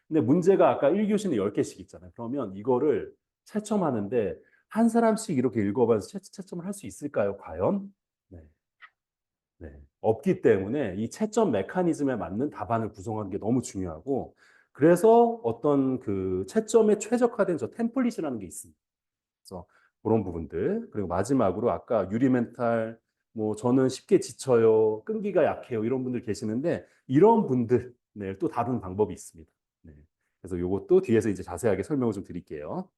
근데 문제가 아까 1교시는 10개씩 있잖아요. 그러면 이거를 채점하는데 한 사람씩 이렇게 읽어봐서 채점을 할 수 있을까요? 과연? 네. 네. 없기 때문에 이 채점 메커니즘에 맞는 답안을 구성하는 게 너무 중요하고 그래서 어떤 그 채점에 최적화된 저 템플릿이라는 게 있습니다. 그래서 그런 부분들 그리고 마지막으로 아까 유리멘탈 뭐 저는 쉽게 지쳐요 끈기가 약해요 이런 분들 계시는데 이런 분들 네, 또 다른 방법이 있습니다. 네. 그래서 이것도 뒤에서 이제 자세하게 설명을 좀 드릴게요.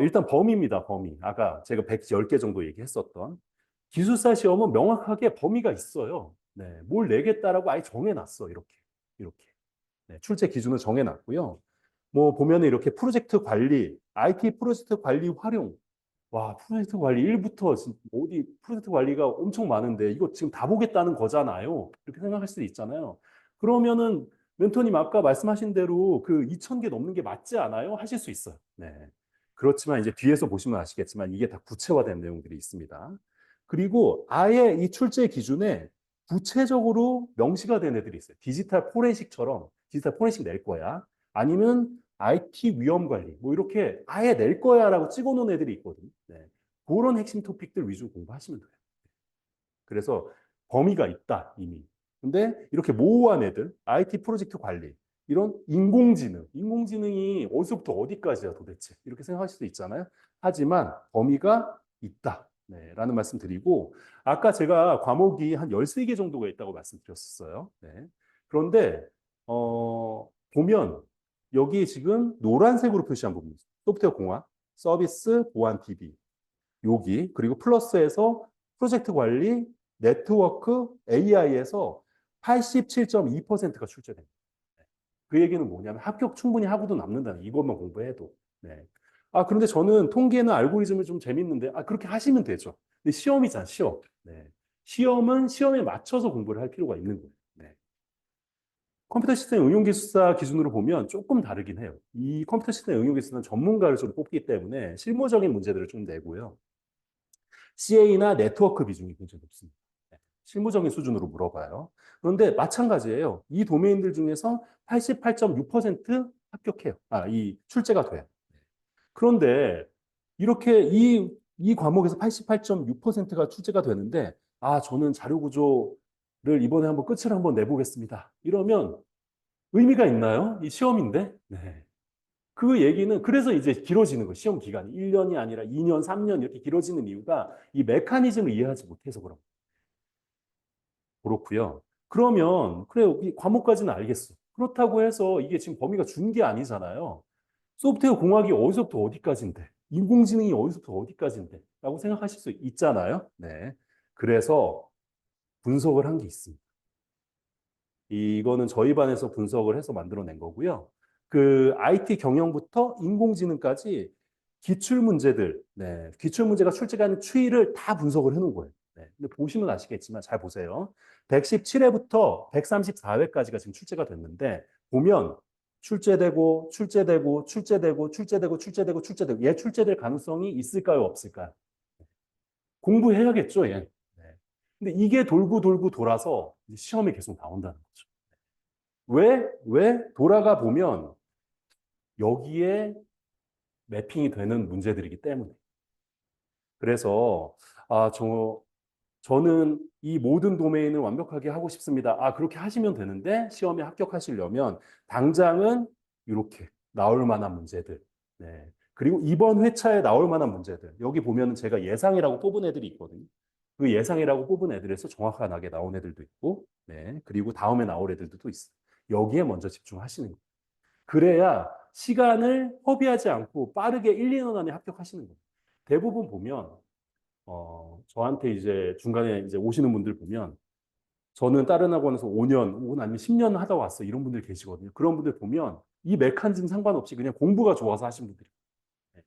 일단 범위입니다. 범위. 아까 제가 110개 정도 얘기했었던 기술사 시험은 명확하게 범위가 있어요. 네, 뭘 내겠다라고 아예 정해놨어. 이렇게. 네, 출제 기준을 정해놨고요. 뭐 보면은 이렇게 프로젝트 관리, IT 프로젝트 관리 활용. 와, 프로젝트 관리 1부터 어디 프로젝트 관리가 엄청 많은데 이거 지금 다 보겠다는 거잖아요. 이렇게 생각할 수도 있잖아요. 그러면은 멘토님 아까 말씀하신 대로 그 2,000개 넘는 게 맞지 않아요? 하실 수 있어요. 네. 그렇지만 이제 뒤에서 보시면 아시겠지만 이게 다 구체화된 내용들이 있습니다. 그리고 아예 이 출제 기준에 구체적으로 명시가 된 애들이 있어요. 디지털 포렌식처럼 디지털 포렌식 낼 거야. 아니면 IT 위험 관리 뭐 이렇게 아예 낼 거야라고 찍어놓은 애들이 있거든요. 네. 그런 핵심 토픽들 위주로 공부하시면 돼요. 그래서 범위가 있다, 이미. 근데 이렇게 모호한 애들, IT 프로젝트 관리, 이런 인공지능이 어디서부터 어디까지야 도대체? 이렇게 생각하실 수 있잖아요. 하지만 범위가 있다. 네, 라는 말씀 드리고, 아까 제가 과목이 한 13개 정도가 있다고 말씀드렸었어요. 네. 그런데, 보면, 여기 지금 노란색으로 표시한 부분, 소프트웨어 공학, 서비스, 보안 DB, 여기, 그리고 플러스에서 프로젝트 관리, 네트워크, AI에서 87.2%가 출제됩니다. 그 얘기는 뭐냐면 합격 충분히 하고도 남는다는 이것만 공부해도. 네. 아, 그런데 저는 통계나 알고리즘을 좀 재밌는데, 아, 그렇게 하시면 되죠. 근데 시험이잖아, 시험. 네. 시험은 시험에 맞춰서 공부를 할 필요가 있는 거예요. 네. 컴퓨터 시스템 응용기술사 기준으로 보면 조금 다르긴 해요. 이 컴퓨터 시스템 응용기술사는 전문가를 좀 뽑기 때문에 실무적인 문제들을 좀 내고요. CA나 네트워크 비중이 굉장히 높습니다. 네, 실무적인 수준으로 물어봐요. 그런데 마찬가지예요. 이 도메인들 중에서 88.6% 합격해요. 아, 이 출제가 돼요. 그런데 이렇게 이 과목에서 88.6%가 출제가 되는데, 아, 저는 자료 구조를 이번에 한번 끝을 한번 내보겠습니다. 이러면 의미가 있나요? 이 시험인데? 네. 그 얘기는 그래서 이제 길어지는 거예요. 시험 기간이 1년이 아니라 2년, 3년 이렇게 길어지는 이유가 이 메커니즘을 이해하지 못해서 그렇고요. 그러면 그래요. 이 과목까지는 알겠어. 그렇다고 해서 이게 지금 범위가 준 게 아니잖아요. 소프트웨어 공학이 어디서부터 어디까지인데, 인공지능이 어디서부터 어디까지인데, 라고 생각하실 수 있잖아요. 네. 그래서 분석을 한 게 있습니다. 이거는 저희 반에서 분석을 해서 만들어낸 거고요. 그 IT 경영부터 인공지능까지 기출 문제들, 네, 기출 문제가 출제하는 추이를 다 분석을 해놓은 거예요. 네, 근데 보시면 아시겠지만 잘 보세요. 117회부터 134회까지가 지금 출제가 됐는데 보면 출제되고 출제되고 출제되고 출제되고 출제되고 출제되고 얘 출제될 가능성이 있을까요, 없을까요? 공부해야겠죠, 얘. 네. 근데 이게 돌고 돌고 돌아서 시험에 계속 나온다는 거죠. 왜? 돌아가 보면 여기에 매핑이 되는 문제들이기 때문에. 그래서, 아, 저는 이 모든 도메인을 완벽하게 하고 싶습니다. 아, 그렇게 하시면 되는데, 시험에 합격하시려면, 당장은 이렇게 나올 만한 문제들. 네. 그리고 이번 회차에 나올 만한 문제들. 여기 보면은 제가 예상이라고 뽑은 애들이 있거든요. 그 예상이라고 뽑은 애들에서 정확하게 나온 애들도 있고, 네. 그리고 다음에 나올 애들도 또 있어요. 여기에 먼저 집중하시는 거예요. 그래야 시간을 허비하지 않고 빠르게 1, 2년 안에 합격하시는 거예요. 대부분 보면 저한테 이제 중간에 이제 오시는 분들 보면 저는 다른 학원에서 5년 혹은 아니면 10년 하다 왔어 이런 분들 계시거든요. 그런 분들 보면 이 메커니즘 상관없이 그냥 공부가 좋아서 하신 분들이. 네.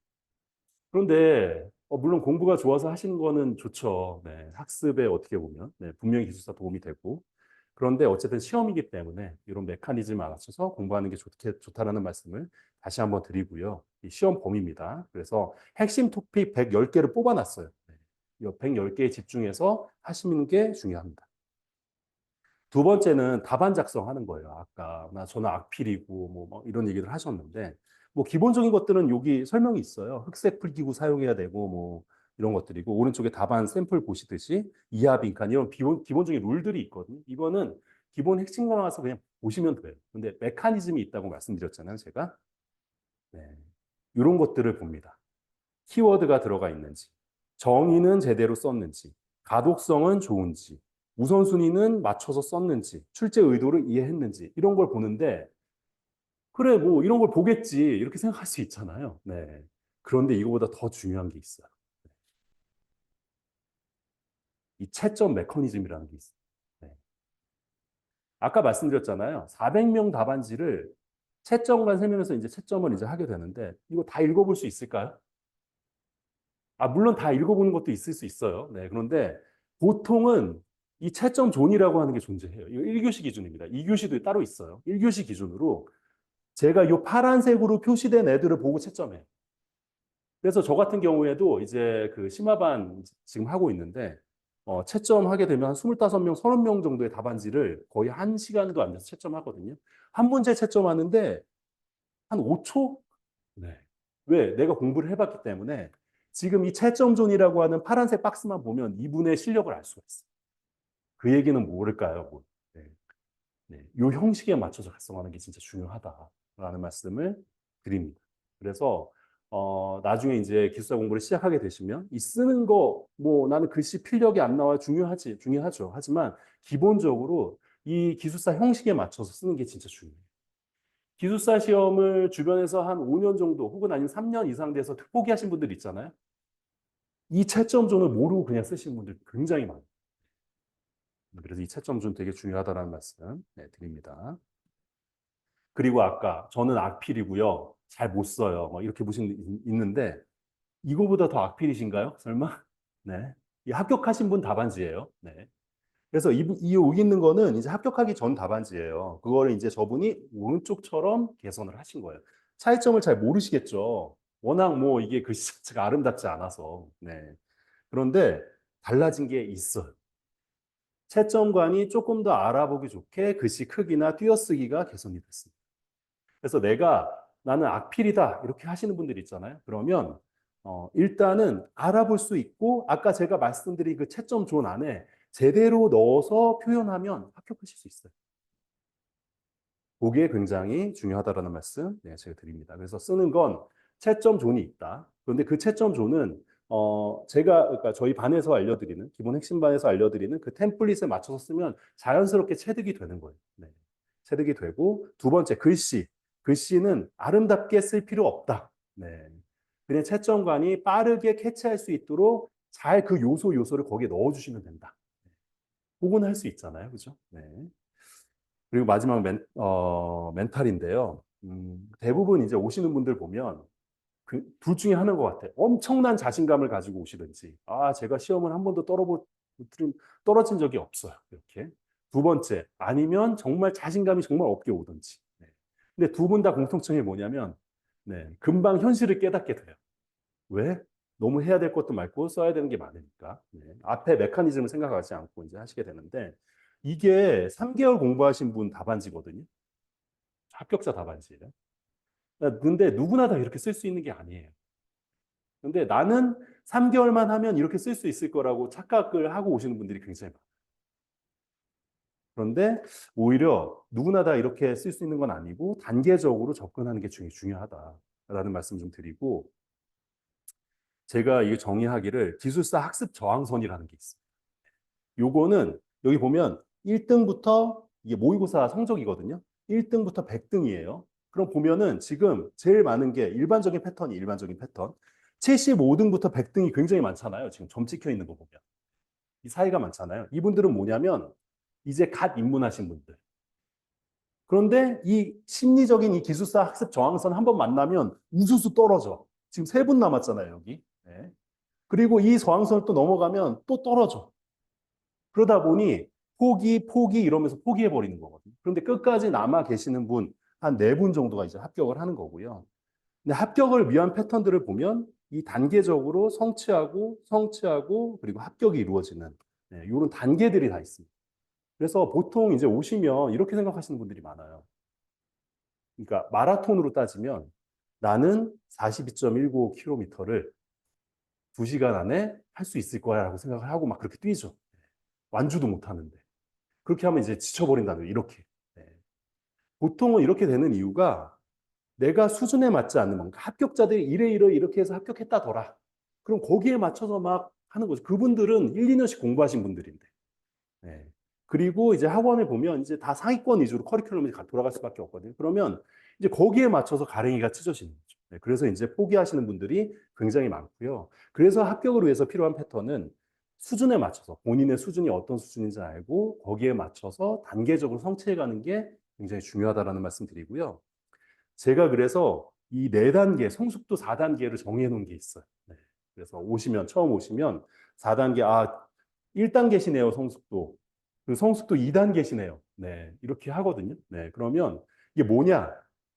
그런데 물론 공부가 좋아서 하시는 거는 좋죠. 네. 학습에 어떻게 보면 네. 분명히 기술사 도움이 되고 그런데 어쨌든 시험이기 때문에 이런 메커니즘을 알아서 공부하는 게 좋다라는 말씀을 다시 한번 드리고요. 이 시험 범위입니다. 그래서 핵심 토픽 110개를 뽑아놨어요. 이 110개에 집중해서 하시는 게 중요합니다. 두 번째는 답안 작성하는 거예요. 아까 저는 악필이고 뭐 이런 얘기를 하셨는데 뭐 기본적인 것들은 여기 설명이 있어요. 흑색 풀기구 사용해야 되고 뭐 이런 것들이고 오른쪽에 답안 샘플 보시듯이 이하 빈칸 이런 기본적인 룰들이 있거든요. 이거는 기본 핵심만 와서 그냥 보시면 돼요. 근데 메커니즘이 있다고 말씀드렸잖아요, 제가. 네. 이런 것들을 봅니다. 키워드가 들어가 있는지, 정의는 제대로 썼는지, 가독성은 좋은지, 우선순위는 맞춰서 썼는지, 출제 의도를 이해했는지, 이런 걸 보는데, 그래, 뭐, 이런 걸 보겠지, 이렇게 생각할 수 있잖아요. 네. 그런데 이거보다 더 중요한 게 있어요. 이 채점 메커니즘이라는 게 있어요. 네. 아까 말씀드렸잖아요. 400명 답안지를 채점관 세면에서 이제 채점을 이제 하게 되는데, 이거 다 읽어볼 수 있을까요? 아, 물론 다 읽어보는 것도 있을 수 있어요. 네. 그런데 보통은 이 채점 존이라고 하는 게 존재해요. 이거 1교시 기준입니다. 2교시도 따로 있어요. 1교시 기준으로 제가 이 파란색으로 표시된 애들을 보고 채점해요. 그래서 저 같은 경우에도 이제 그 심화반 지금 하고 있는데, 채점하게 되면 한 25명, 30명 정도의 답안지를 거의 1시간도 안 돼서 채점하거든요. 한 문제 채점하는데 한 5초? 네. 왜? 내가 공부를 해봤기 때문에 지금 이 채점존이라고 하는 파란색 박스만 보면 이분의 실력을 알 수가 있어요. 그 얘기는 모를까요? 뭐. 네. 네. 이 형식에 맞춰서 작성하는 게 진짜 중요하다라는 말씀을 드립니다. 그래서 나중에 이제 기술사 공부를 시작하게 되시면 이 쓰는 거, 뭐 나는 글씨 필력이 안 나와요. 중요하죠. 하지만 기본적으로 이 기술사 형식에 맞춰서 쓰는 게 진짜 중요해요. 기술사 시험을 주변에서 한 5년 정도 혹은 아니면 3년 이상 돼서 포기하신 분들 있잖아요. 이 채점존을 모르고 그냥 쓰시는 분들 굉장히 많아요. 그래서 이 채점존 되게 중요하다는 말씀 드립니다. 그리고 아까 저는 악필이고요. 잘 못 써요. 뭐 이렇게 보시는 있는데 이거보다 더 악필이신가요? 설마? 네. 이 합격하신 분 답안지예요. 네. 그래서 이 여기 있는 거는 이제 합격하기 전 답안지예요. 그거를 이제 저분이 오른쪽처럼 개선을 하신 거예요. 차이점을 잘 모르시겠죠. 워낙 뭐 이게 글씨 자체가 아름답지 않아서. 네. 그런데 달라진 게 있어요. 채점관이 조금 더 알아보기 좋게 글씨 크기나 띄어쓰기가 개선이 됐습니다. 그래서 나는 악필이다 이렇게 하시는 분들 있잖아요. 그러면 일단은 알아볼 수 있고 아까 제가 말씀드린 그 채점 존 안에 제대로 넣어서 표현하면 합격하실 수 있어요. 그게 굉장히 중요하다라는 말씀 제가 드립니다. 그래서 쓰는 건 채점 존이 있다. 그런데 그 채점 존은 그러니까 저희 반에서 알려드리는 기본 핵심 반에서 알려드리는 그 템플릿에 맞춰서 쓰면 자연스럽게 체득이 되는 거예요. 네. 체득이 되고 두 번째 글씨는 아름답게 쓸 필요 없다. 네. 그냥 채점관이 빠르게 캐치할 수 있도록 잘 그 요소를 거기에 넣어주시면 된다. 그거는 할 수 있잖아요, 그죠? 네. 그리고 마지막 멘탈인데요. 대부분 이제 오시는 분들 보면 둘 중에 하나인 것 같아요. 엄청난 자신감을 가지고 오시든지, 제가 시험을 한 번도 떨어진 적이 없어요. 이렇게. 두 번째, 아니면 정말 자신감이 정말 없게 오든지. 네. 근데 두 분 다 공통점이 뭐냐면, 네, 금방 현실을 깨닫게 돼요. 왜? 너무 해야 될 것도 많고 써야 되는 게 많으니까. 네. 앞에 메커니즘을 생각하지 않고 이제 하시게 되는데, 이게 3개월 공부하신 분 답안지거든요. 합격자 답안지예요. 근데 누구나 다 이렇게 쓸 수 있는 게 아니에요. 근데 나는 3개월만 하면 이렇게 쓸 수 있을 거라고 착각을 하고 오시는 분들이 굉장히 많아요. 그런데 오히려 누구나 다 이렇게 쓸 수 있는 건 아니고 단계적으로 접근하는 게 중요하다라는 말씀 좀 드리고 제가 이 정의하기를 기술사 학습 저항선이라는 게 있습니다. 요거는 여기 보면 1등부터 이게 모의고사 성적이거든요. 1등부터 100등이에요. 그럼 보면은 지금 제일 많은 게 일반적인 패턴. 75등부터 100등이 굉장히 많잖아요. 지금 점 찍혀 있는 거 보면. 이 사이가 많잖아요. 이분들은 뭐냐면 이제 갓 입문하신 분들. 그런데 이 심리적인 이 기술사 학습 저항선 한번 만나면 우수수 떨어져. 지금 3분 남았잖아요, 여기. 네. 그리고 이 저항선을 또 넘어가면 또 떨어져. 그러다 보니 포기 이러면서 포기해버리는 거거든요. 그런데 끝까지 남아 계시는 분, 한 4분 정도가 이제 합격을 하는 거고요. 근데 합격을 위한 패턴들을 보면 이 단계적으로 성취하고 그리고 합격이 이루어지는 이런 단계들이 다 있습니다. 그래서 보통 이제 오시면 이렇게 생각하시는 분들이 많아요. 그러니까 마라톤으로 따지면 나는 42.195km를 2시간 안에 할 수 있을 거야라고 생각을 하고 막 그렇게 뛰죠. 완주도 못 하는데. 그렇게 하면 이제 지쳐버린다는 거예요, 이렇게. 네. 보통은 이렇게 되는 이유가 내가 수준에 맞지 않는 뭔가 합격자들이 이렇게 해서 합격했다더라. 그럼 거기에 맞춰서 막 하는 거죠. 그분들은 1, 2년씩 공부하신 분들인데. 네. 그리고 이제 학원에 보면 이제 다 상위권 위주로 커리큘럼이 돌아갈 수밖에 없거든요. 그러면 이제 거기에 맞춰서 가랭이가 찢어지는 거죠. 네. 그래서 이제 포기하시는 분들이 굉장히 많고요. 그래서 합격을 위해서 필요한 패턴은 수준에 맞춰서 본인의 수준이 어떤 수준인지 알고 거기에 맞춰서 단계적으로 성취해가는 게 굉장히 중요하다라는 말씀 드리고요. 제가 그래서 이 4단계, 성숙도 4단계를 정해 놓은 게 있어요. 네. 그래서 처음 오시면 4단계, 1단계시네요, 성숙도. 그 성숙도 2단계시네요. 네, 이렇게 하거든요. 네, 그러면 이게 뭐냐?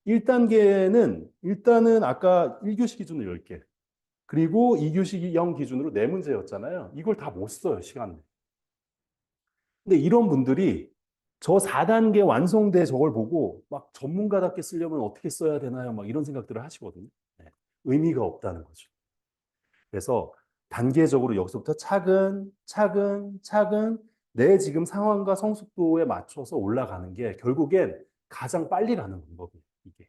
1단계는 일단은 아까 1교시 기준으로 10개, 그리고 2교시 0 기준으로 4문제였잖아요. 이걸 다 못 써요, 시간 내에. 근데 이런 분들이 저 4단계 완성돼 저걸 보고 막 전문가답게 쓰려면 어떻게 써야 되나요? 막 이런 생각들을 하시거든요. 네, 의미가 없다는 거죠. 그래서 단계적으로 여기서부터 차근 내 지금 상황과 성숙도에 맞춰서 올라가는 게 결국엔 가장 빨리 가는 방법이에요, 이게.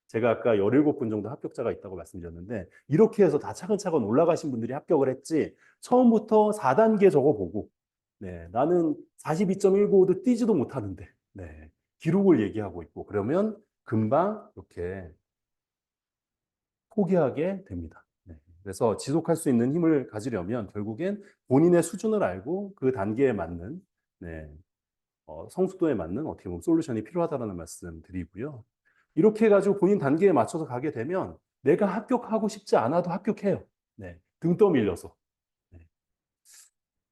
제가 아까 17분 정도 합격자가 있다고 말씀드렸는데 이렇게 해서 다 차근차근 올라가신 분들이 합격을 했지 처음부터 4단계 적어보고 네, 나는 42.195도 뛰지도 못하는데 네, 기록을 얘기하고 있고 그러면 금방 이렇게 포기하게 됩니다. 네. 그래서 지속할 수 있는 힘을 가지려면 결국엔 본인의 수준을 알고 그 단계에 맞는 네, 성숙도에 맞는 어떻게 보면 솔루션이 필요하다는 말씀 드리고요. 이렇게 해가지고 본인 단계에 맞춰서 가게 되면 내가 합격하고 싶지 않아도 합격해요. 네, 등 떠밀려서. 네.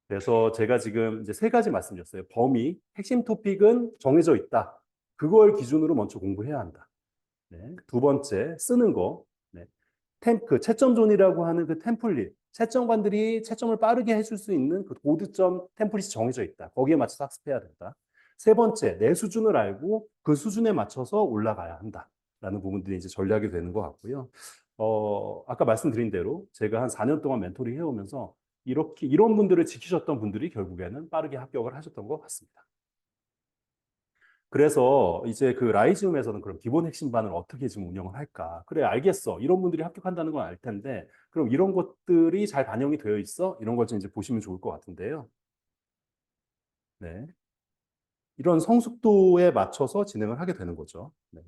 그래서 제가 지금 이제 3가지 말씀드렸어요. 범위, 핵심 토픽은 정해져 있다. 그걸 기준으로 먼저 공부해야 한다. 네. 두 번째, 쓰는 거. 네. 그 채점존이라고 하는 그 템플릿, 채점관들이 채점을 빠르게 해줄 수 있는 그 고득점 템플릿이 정해져 있다. 거기에 맞춰서 학습해야 된다. 세 번째, 내 수준을 알고 그 수준에 맞춰서 올라가야 한다. 라는 부분들이 이제 전략이 되는 것 같고요. 아까 말씀드린 대로 제가 한 4년 동안 멘토링 해오면서 이런 분들을 지키셨던 분들이 결국에는 빠르게 합격을 하셨던 것 같습니다. 그래서 이제 그 라이지움에서는 그럼 기본 핵심반을 어떻게 지금 운영을 할까? 그래, 알겠어. 이런 분들이 합격한다는 건 알 텐데, 그럼 이런 것들이 잘 반영이 되어 있어? 이런 걸 좀 이제 보시면 좋을 것 같은데요. 네. 이런 성숙도에 맞춰서 진행을 하게 되는 거죠. 네.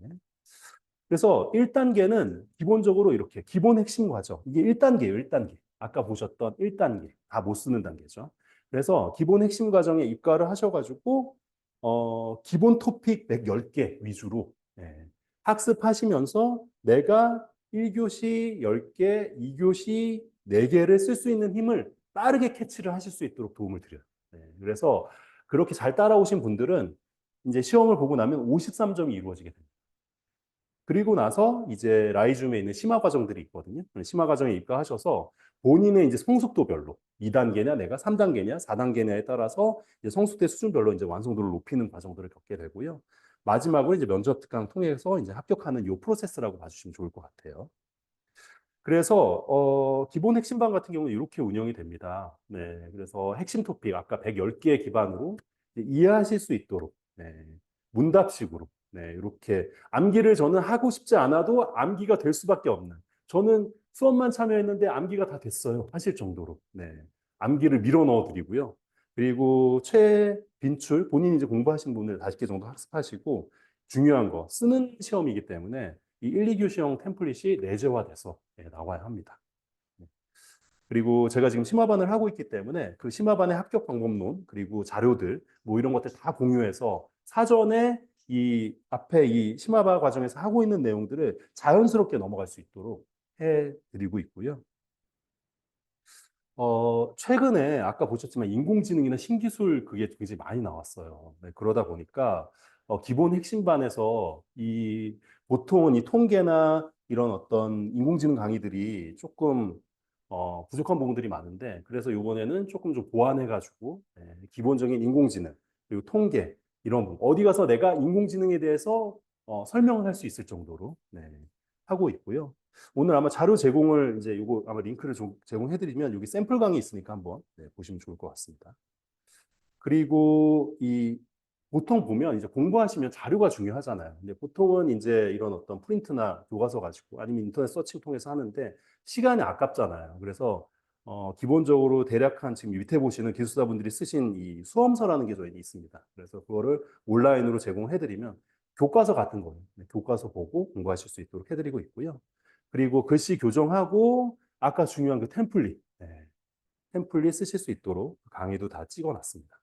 그래서 1단계는 기본적으로 이렇게 기본 핵심 과정. 이게 1단계예요, 1단계. 아까 보셨던 1단계. 다 못 쓰는 단계죠. 그래서 기본 핵심 과정에 입가를 하셔가지고, 기본 토픽 110개 위주로 예, 학습하시면서 내가 1교시 10개, 2교시 4개를 쓸 수 있는 힘을 빠르게 캐치를 하실 수 있도록 도움을 드려요. 네, 그래서 그렇게 잘 따라오신 분들은 이제 시험을 보고 나면 53점이 이루어지게 됩니다. 그리고 나서 이제 라이줌에 있는 심화 과정들이 있거든요. 심화 과정에 입가하셔서 본인의 이제 성숙도별로 2단계냐 내가 3단계냐 4단계냐에 따라서 이제 성숙도 수준별로 이제 완성도를 높이는 과정들을 겪게 되고요. 마지막으로 이제 면접 특강 통해서 이제 합격하는 요 프로세스라고 봐주시면 좋을 것 같아요. 그래서 기본 핵심반 같은 경우는 이렇게 운영이 됩니다. 네, 그래서 핵심 토픽 아까 110개 기반으로 이해하실 수 있도록 네, 문답식으로 네, 이렇게 암기를 저는 하고 싶지 않아도 암기가 될 수밖에 없는 저는 수업만 참여했는데 암기가 다 됐어요. 하실 정도로 네, 암기를 밀어 넣어 드리고요. 그리고 최빈출 본인이 이제 공부하신 분을 50개 정도 학습하시고 중요한 거 쓰는 시험이기 때문에 이 1, 2교시형 템플릿이 내재화돼서 나와야 합니다. 그리고 제가 지금 심화반을 하고 있기 때문에 그 심화반의 합격 방법론 그리고 자료들 뭐 이런 것들 다 공유해서 사전에 이 앞에 이 심화반 과정에서 하고 있는 내용들을 자연스럽게 넘어갈 수 있도록 해드리고 있고요. 최근에 아까 보셨지만 인공지능이나 신기술 그게 굉장히 많이 나왔어요. 네, 그러다 보니까 기본 핵심반에서 이 보통은 이 통계나 이런 어떤 인공지능 강의들이 조금 부족한 부분들이 많은데 그래서 이번에는 조금 좀 보완해가지고 네, 기본적인 인공지능 그리고 통계 이런 부분 어디 가서 내가 인공지능에 대해서 설명을 할 수 있을 정도로 네, 하고 있고요. 오늘 아마 자료 제공을 이제 요거 아마 링크를 좀 제공해드리면 여기 샘플 강의 있으니까 한번 네, 보시면 좋을 것 같습니다. 그리고 이 보통 보면 이제 공부하시면 자료가 중요하잖아요. 근데 보통은 이제 이런 어떤 프린트나 교과서 가지고 아니면 인터넷 서칭 통해서 하는데 시간이 아깝잖아요. 그래서 기본적으로 대략 지금 밑에 보시는 기술사분들이 쓰신 이 수험서라는 게 저희 있습니다. 그래서 그거를 온라인으로 제공해드리면 교과서 같은 거예요. 네, 교과서 보고 공부하실 수 있도록 해드리고 있고요. 그리고 글씨 교정하고 아까 중요한 그 템플릿, 네, 템플릿 쓰실 수 있도록 강의도 다 찍어놨습니다.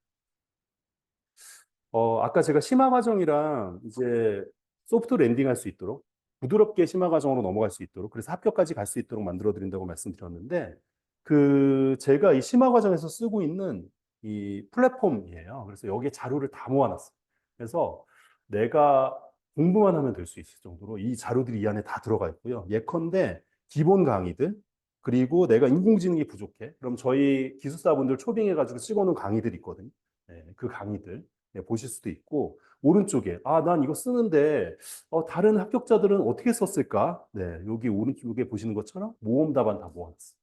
아까 제가 심화 과정이랑 이제 소프트 랜딩 할 수 있도록 부드럽게 심화 과정으로 넘어갈 수 있도록 그래서 합격까지 갈 수 있도록 만들어 드린다고 말씀드렸는데 그 제가 이 심화 과정에서 쓰고 있는 이 플랫폼이에요. 그래서 여기에 자료를 다 모아놨어요. 그래서 내가 공부만 하면 될 수 있을 정도로 이 자료들이 이 안에 다 들어가 있고요. 예컨대 기본 강의들, 그리고 내가 인공지능이 부족해. 그럼 저희 기술사분들 초빙해가지고 찍어놓은 강의들 있거든요. 네, 그 강의들 네, 보실 수도 있고, 오른쪽에, 아, 난 이거 쓰는데, 다른 합격자들은 어떻게 썼을까? 네, 여기 오른쪽에 보시는 것처럼 모험 답안 다 모아놨어요.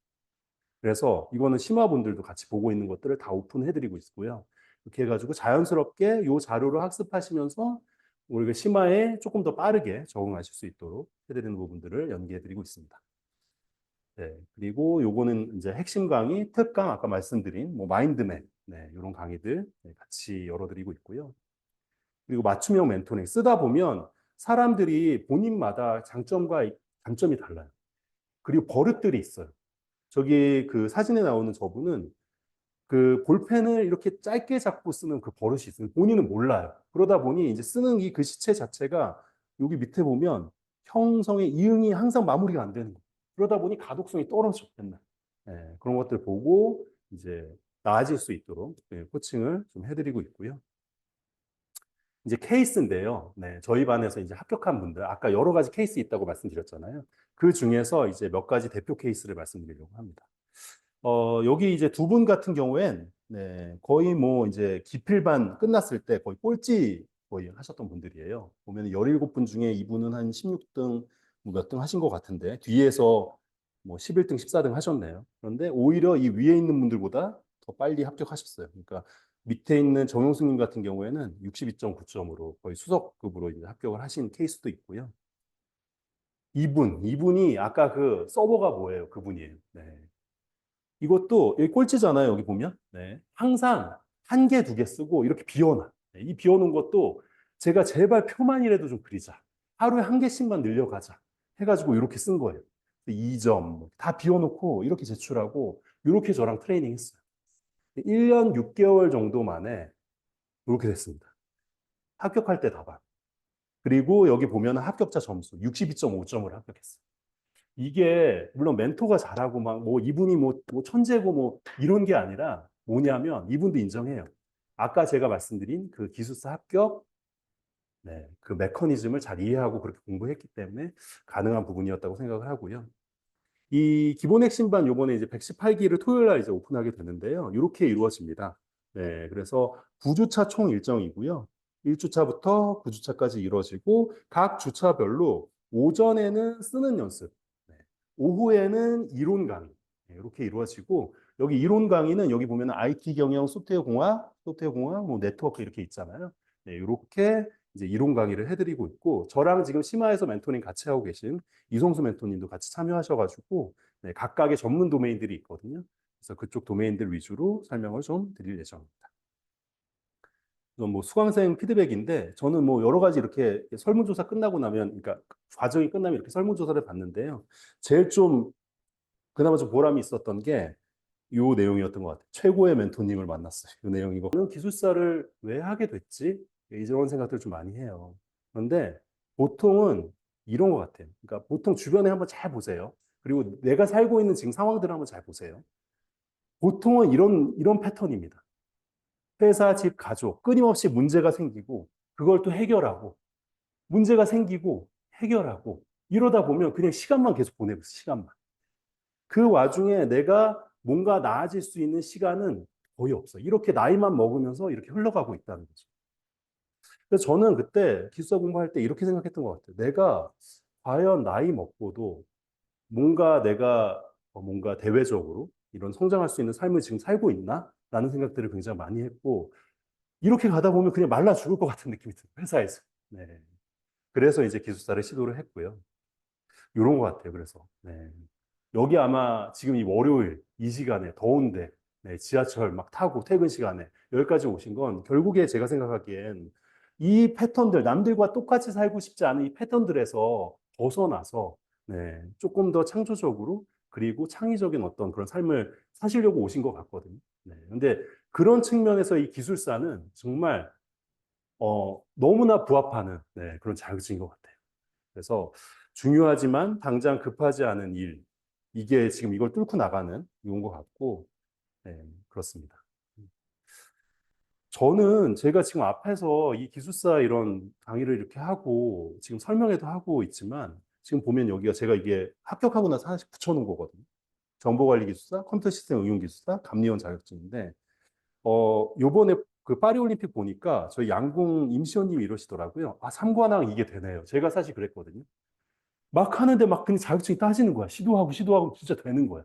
그래서 이거는 심화분들도 같이 보고 있는 것들을 다 오픈해드리고 있고요. 이렇게 해가지고 자연스럽게 이 자료를 학습하시면서 우리가 심화에 조금 더 빠르게 적응하실 수 있도록 해드리는 부분들을 연계해드리고 있습니다. 네, 그리고 요거는 이제 핵심 강의, 특강, 아까 말씀드린 뭐 마인드맵, 네, 이런 강의들 네, 같이 열어드리고 있고요. 그리고 맞춤형 멘토링 쓰다 보면 사람들이 본인마다 장점과 단점이 달라요. 그리고 버릇들이 있어요. 저기 그 사진에 나오는 저분은 그 볼펜을 이렇게 짧게 잡고 쓰는 그 버릇이 있어요. 본인은 몰라요. 그러다 보니 이제 쓰는 이 글씨체 자체가 여기 밑에 보면 형성의 이응이 항상 마무리가 안 되는 거예요. 그러다 보니 가독성이 떨어져, 맨날. 예, 그런 것들 보고 이제 나아질 수 있도록 예, 코칭을 좀 해드리고 있고요. 이제 케이스인데요. 네, 저희 반에서 이제 합격한 분들, 아까 여러 가지 케이스 있다고 말씀드렸잖아요. 그 중에서 이제 몇 가지 대표 케이스를 말씀드리려고 합니다. 여기 이제 두 분 같은 경우엔, 네, 거의 뭐 이제 기필반 끝났을 때 거의 꼴찌 거의 하셨던 분들이에요. 보면 17분 중에 이분은 한 16등, 뭐 몇 등 하신 것 같은데, 뒤에서 뭐 11등, 14등 하셨네요. 그런데 오히려 이 위에 있는 분들보다 더 빨리 합격하셨어요. 그러니까 밑에 있는 정용수님 같은 경우에는 62.9점으로 거의 수석급으로 이제 합격을 하신 케이스도 있고요. 이분이 아까 그 서버가 뭐예요? 그분이에요. 네. 이것도 여기 꼴찌잖아요. 여기 보면. 네. 항상 한 개, 두 개 쓰고 이렇게 비워놔. 네. 이 비워놓은 것도 제가 제발 표만이라도 좀 그리자. 하루에 한 개씩만 늘려가자. 해가지고 이렇게 쓴 거예요. 2점 다 비워놓고 이렇게 제출하고 이렇게 저랑 트레이닝 했어요. 1년 6개월 정도 만에 이렇게 됐습니다. 합격할 때 답안. 그리고 여기 보면 합격자 점수 62.5점을 합격했어요. 이게 물론 멘토가 잘하고 막 뭐 이분이 뭐 천재고 뭐 이런 게 아니라 뭐냐면 이분도 인정해요. 아까 제가 말씀드린 그 기술사 합격 네, 그 메커니즘을 잘 이해하고 그렇게 공부했기 때문에 가능한 부분이었다고 생각을 하고요. 이 기본 핵심반 요번에 이제 118기를 토요일 날 이제 오픈하게 되는데요. 이렇게 이루어집니다. 네, 그래서 9주차 총 일정이고요. 1주차부터 9주차까지 이루어지고 각 주차별로 오전에는 쓰는 연습, 네, 오후에는 이론 강의 네, 이렇게 이루어지고 여기 이론 강의는 여기 보면 IT 경영, 소프트웨어 공학, 뭐 네트워크 이렇게 있잖아요. 네, 이렇게 이제 이론 강의를 해드리고 있고 저랑 지금 심화에서 멘토링 같이 하고 계신 이송수 멘토님도 같이 참여하셔가지고 네, 각각의 전문 도메인들이 있거든요. 그래서 그쪽 도메인들 위주로 설명을 좀 드릴 예정입니다. 이건 뭐 수강생 피드백인데 저는 뭐 여러 가지 이렇게 설문조사 끝나고 나면 그러니까 과정이 끝나면 이렇게 설문조사를 받는데요. 제일 좀 그나마 좀 보람이 있었던 게 이 내용이었던 것 같아요. 최고의 멘토님을 만났어요. 이 내용이고. 저는 기술사를 왜 하게 됐지? 이런 생각들을 좀 많이 해요. 그런데 보통은 이런 것 같아요. 그러니까 보통 주변에 한번 잘 보세요. 그리고 내가 살고 있는 지금 상황들을 한번 잘 보세요. 보통은 이런 패턴입니다. 회사, 집, 가족, 끊임없이 문제가 생기고, 그걸 또 해결하고, 문제가 생기고, 해결하고, 이러다 보면 그냥 시간만 계속 보내고 있어, 시간만. 그 와중에 내가 뭔가 나아질 수 있는 시간은 거의 없어. 이렇게 나이만 먹으면서 이렇게 흘러가고 있다는 거죠. 그래서 저는 그때 기숙사 공부할 때 이렇게 생각했던 것 같아요. 내가 과연 나이 먹고도 뭔가 내가 뭔가 대외적으로 이런 성장할 수 있는 삶을 지금 살고 있나? 라는 생각들을 굉장히 많이 했고, 이렇게 가다 보면 그냥 말라 죽을 것 같은 느낌이 들어요. 회사에서. 네. 그래서 이제 기숙사를 시도를 했고요. 이런 것 같아요. 그래서. 네. 여기 아마 지금 이 월요일 이 시간에 더운데 네, 지하철 막 타고 퇴근 시간에 여기까지 오신 건 결국에 제가 생각하기엔 이 패턴들 남들과 똑같이 살고 싶지 않은 이 패턴들에서 벗어나서 네, 조금 더 창조적으로 그리고 창의적인 어떤 그런 삶을 사시려고 오신 것 같거든요. 네, 근데 그런 측면에서 이 기술사는 정말 너무나 부합하는 네, 그런 자격증인 것 같아요. 그래서 중요하지만 당장 급하지 않은 일, 이게 지금 이걸 뚫고 나가는 이런 것 같고, 네, 그렇습니다. 저는 제가 지금 앞에서 이 기숙사 이런 강의를 이렇게 하고 지금 설명회도 하고 있지만 지금 보면 여기가 제가 이게 합격하고 나서 하나씩 붙여놓은 거거든요. 정보관리기술사, 컴퓨터 시스템 응용기술사, 감리원 자격증인데 요번에 그 파리올림픽 보니까 저희 양궁 임시원님이 이러시더라고요. 아, 3관왕 이게 되네요. 제가 사실 그랬거든요. 막 하는데 막 그냥 자격증이 따지는 거야. 시도하고 시도하고 진짜 되는 거야.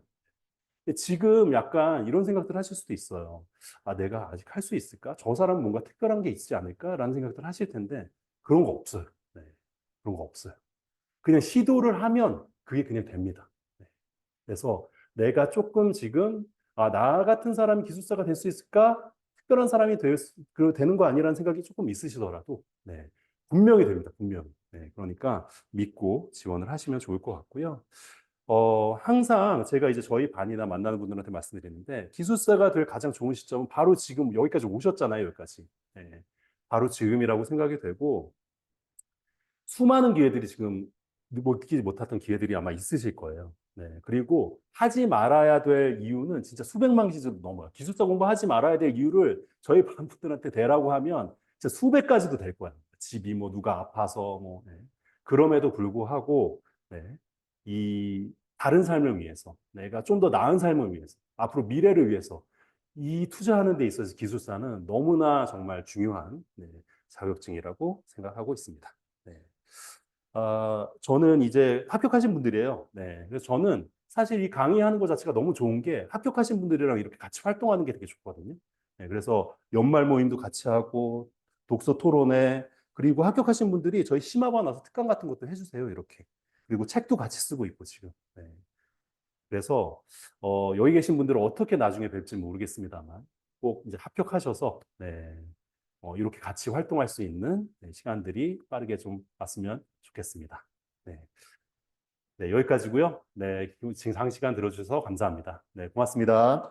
근데 지금 약간 이런 생각들 하실 수도 있어요. 아, 내가 아직 할 수 있을까? 저 사람은 뭔가 특별한 게 있지 않을까라는 생각들 하실 텐데 그런 거 없어요. 네, 그런 거 없어요. 그냥 시도를 하면 그게 그냥 됩니다. 네. 그래서 내가 조금 지금 아, 나 같은 사람이 기술사가 될 수 있을까? 특별한 사람이 되는 거 아니라는 생각이 조금 있으시더라도 네, 분명히 됩니다. 분명히. 네, 그러니까 믿고 지원을 하시면 좋을 것 같고요. 항상 제가 이제 저희 반이나 만나는 분들한테 말씀드리는데 기술사가 될 가장 좋은 시점은 바로 지금 여기까지 오셨잖아요, 여기까지. 네, 바로 지금이라고 생각이 되고 수많은 기회들이 지금 뭐 느끼지 못했던 기회들이 아마 있으실 거예요. 네. 그리고 하지 말아야 될 이유는 진짜 수백만 기지도 넘어요. 기술사 공부하지 말아야 될 이유를 저희 반분들한테 대라고 하면 진짜 수백 가지도 될 거예요. 집이 뭐 누가 아파서 뭐 네. 그럼에도 불구하고 네. 이 다른 삶을 위해서 내가 좀 더 나은 삶을 위해서 앞으로 미래를 위해서 이 투자하는 데 있어서 기술사는 너무나 정말 중요한 네. 자격증이라고 생각하고 있습니다. 네. 저는 이제 합격하신 분들이에요. 네. 그래서 저는 사실 이 강의하는 것 자체가 너무 좋은 게 합격하신 분들이랑 이렇게 같이 활동하는 게 되게 좋거든요. 네. 그래서 연말 모임도 같이 하고 독서 토론회 그리고 합격하신 분들이 저희 심화반 와서 특강 같은 것도 해주세요. 이렇게. 그리고 책도 같이 쓰고 있고 지금. 네. 그래서 여기 계신 분들은 어떻게 나중에 뵐지 모르겠습니다만 꼭 이제 합격하셔서 네. 이렇게 같이 활동할 수 있는 네, 시간들이 빠르게 좀 왔으면 좋겠습니다. 네. 네, 여기까지고요. 네, 지금 장시간 들어주셔서 감사합니다. 네, 고맙습니다.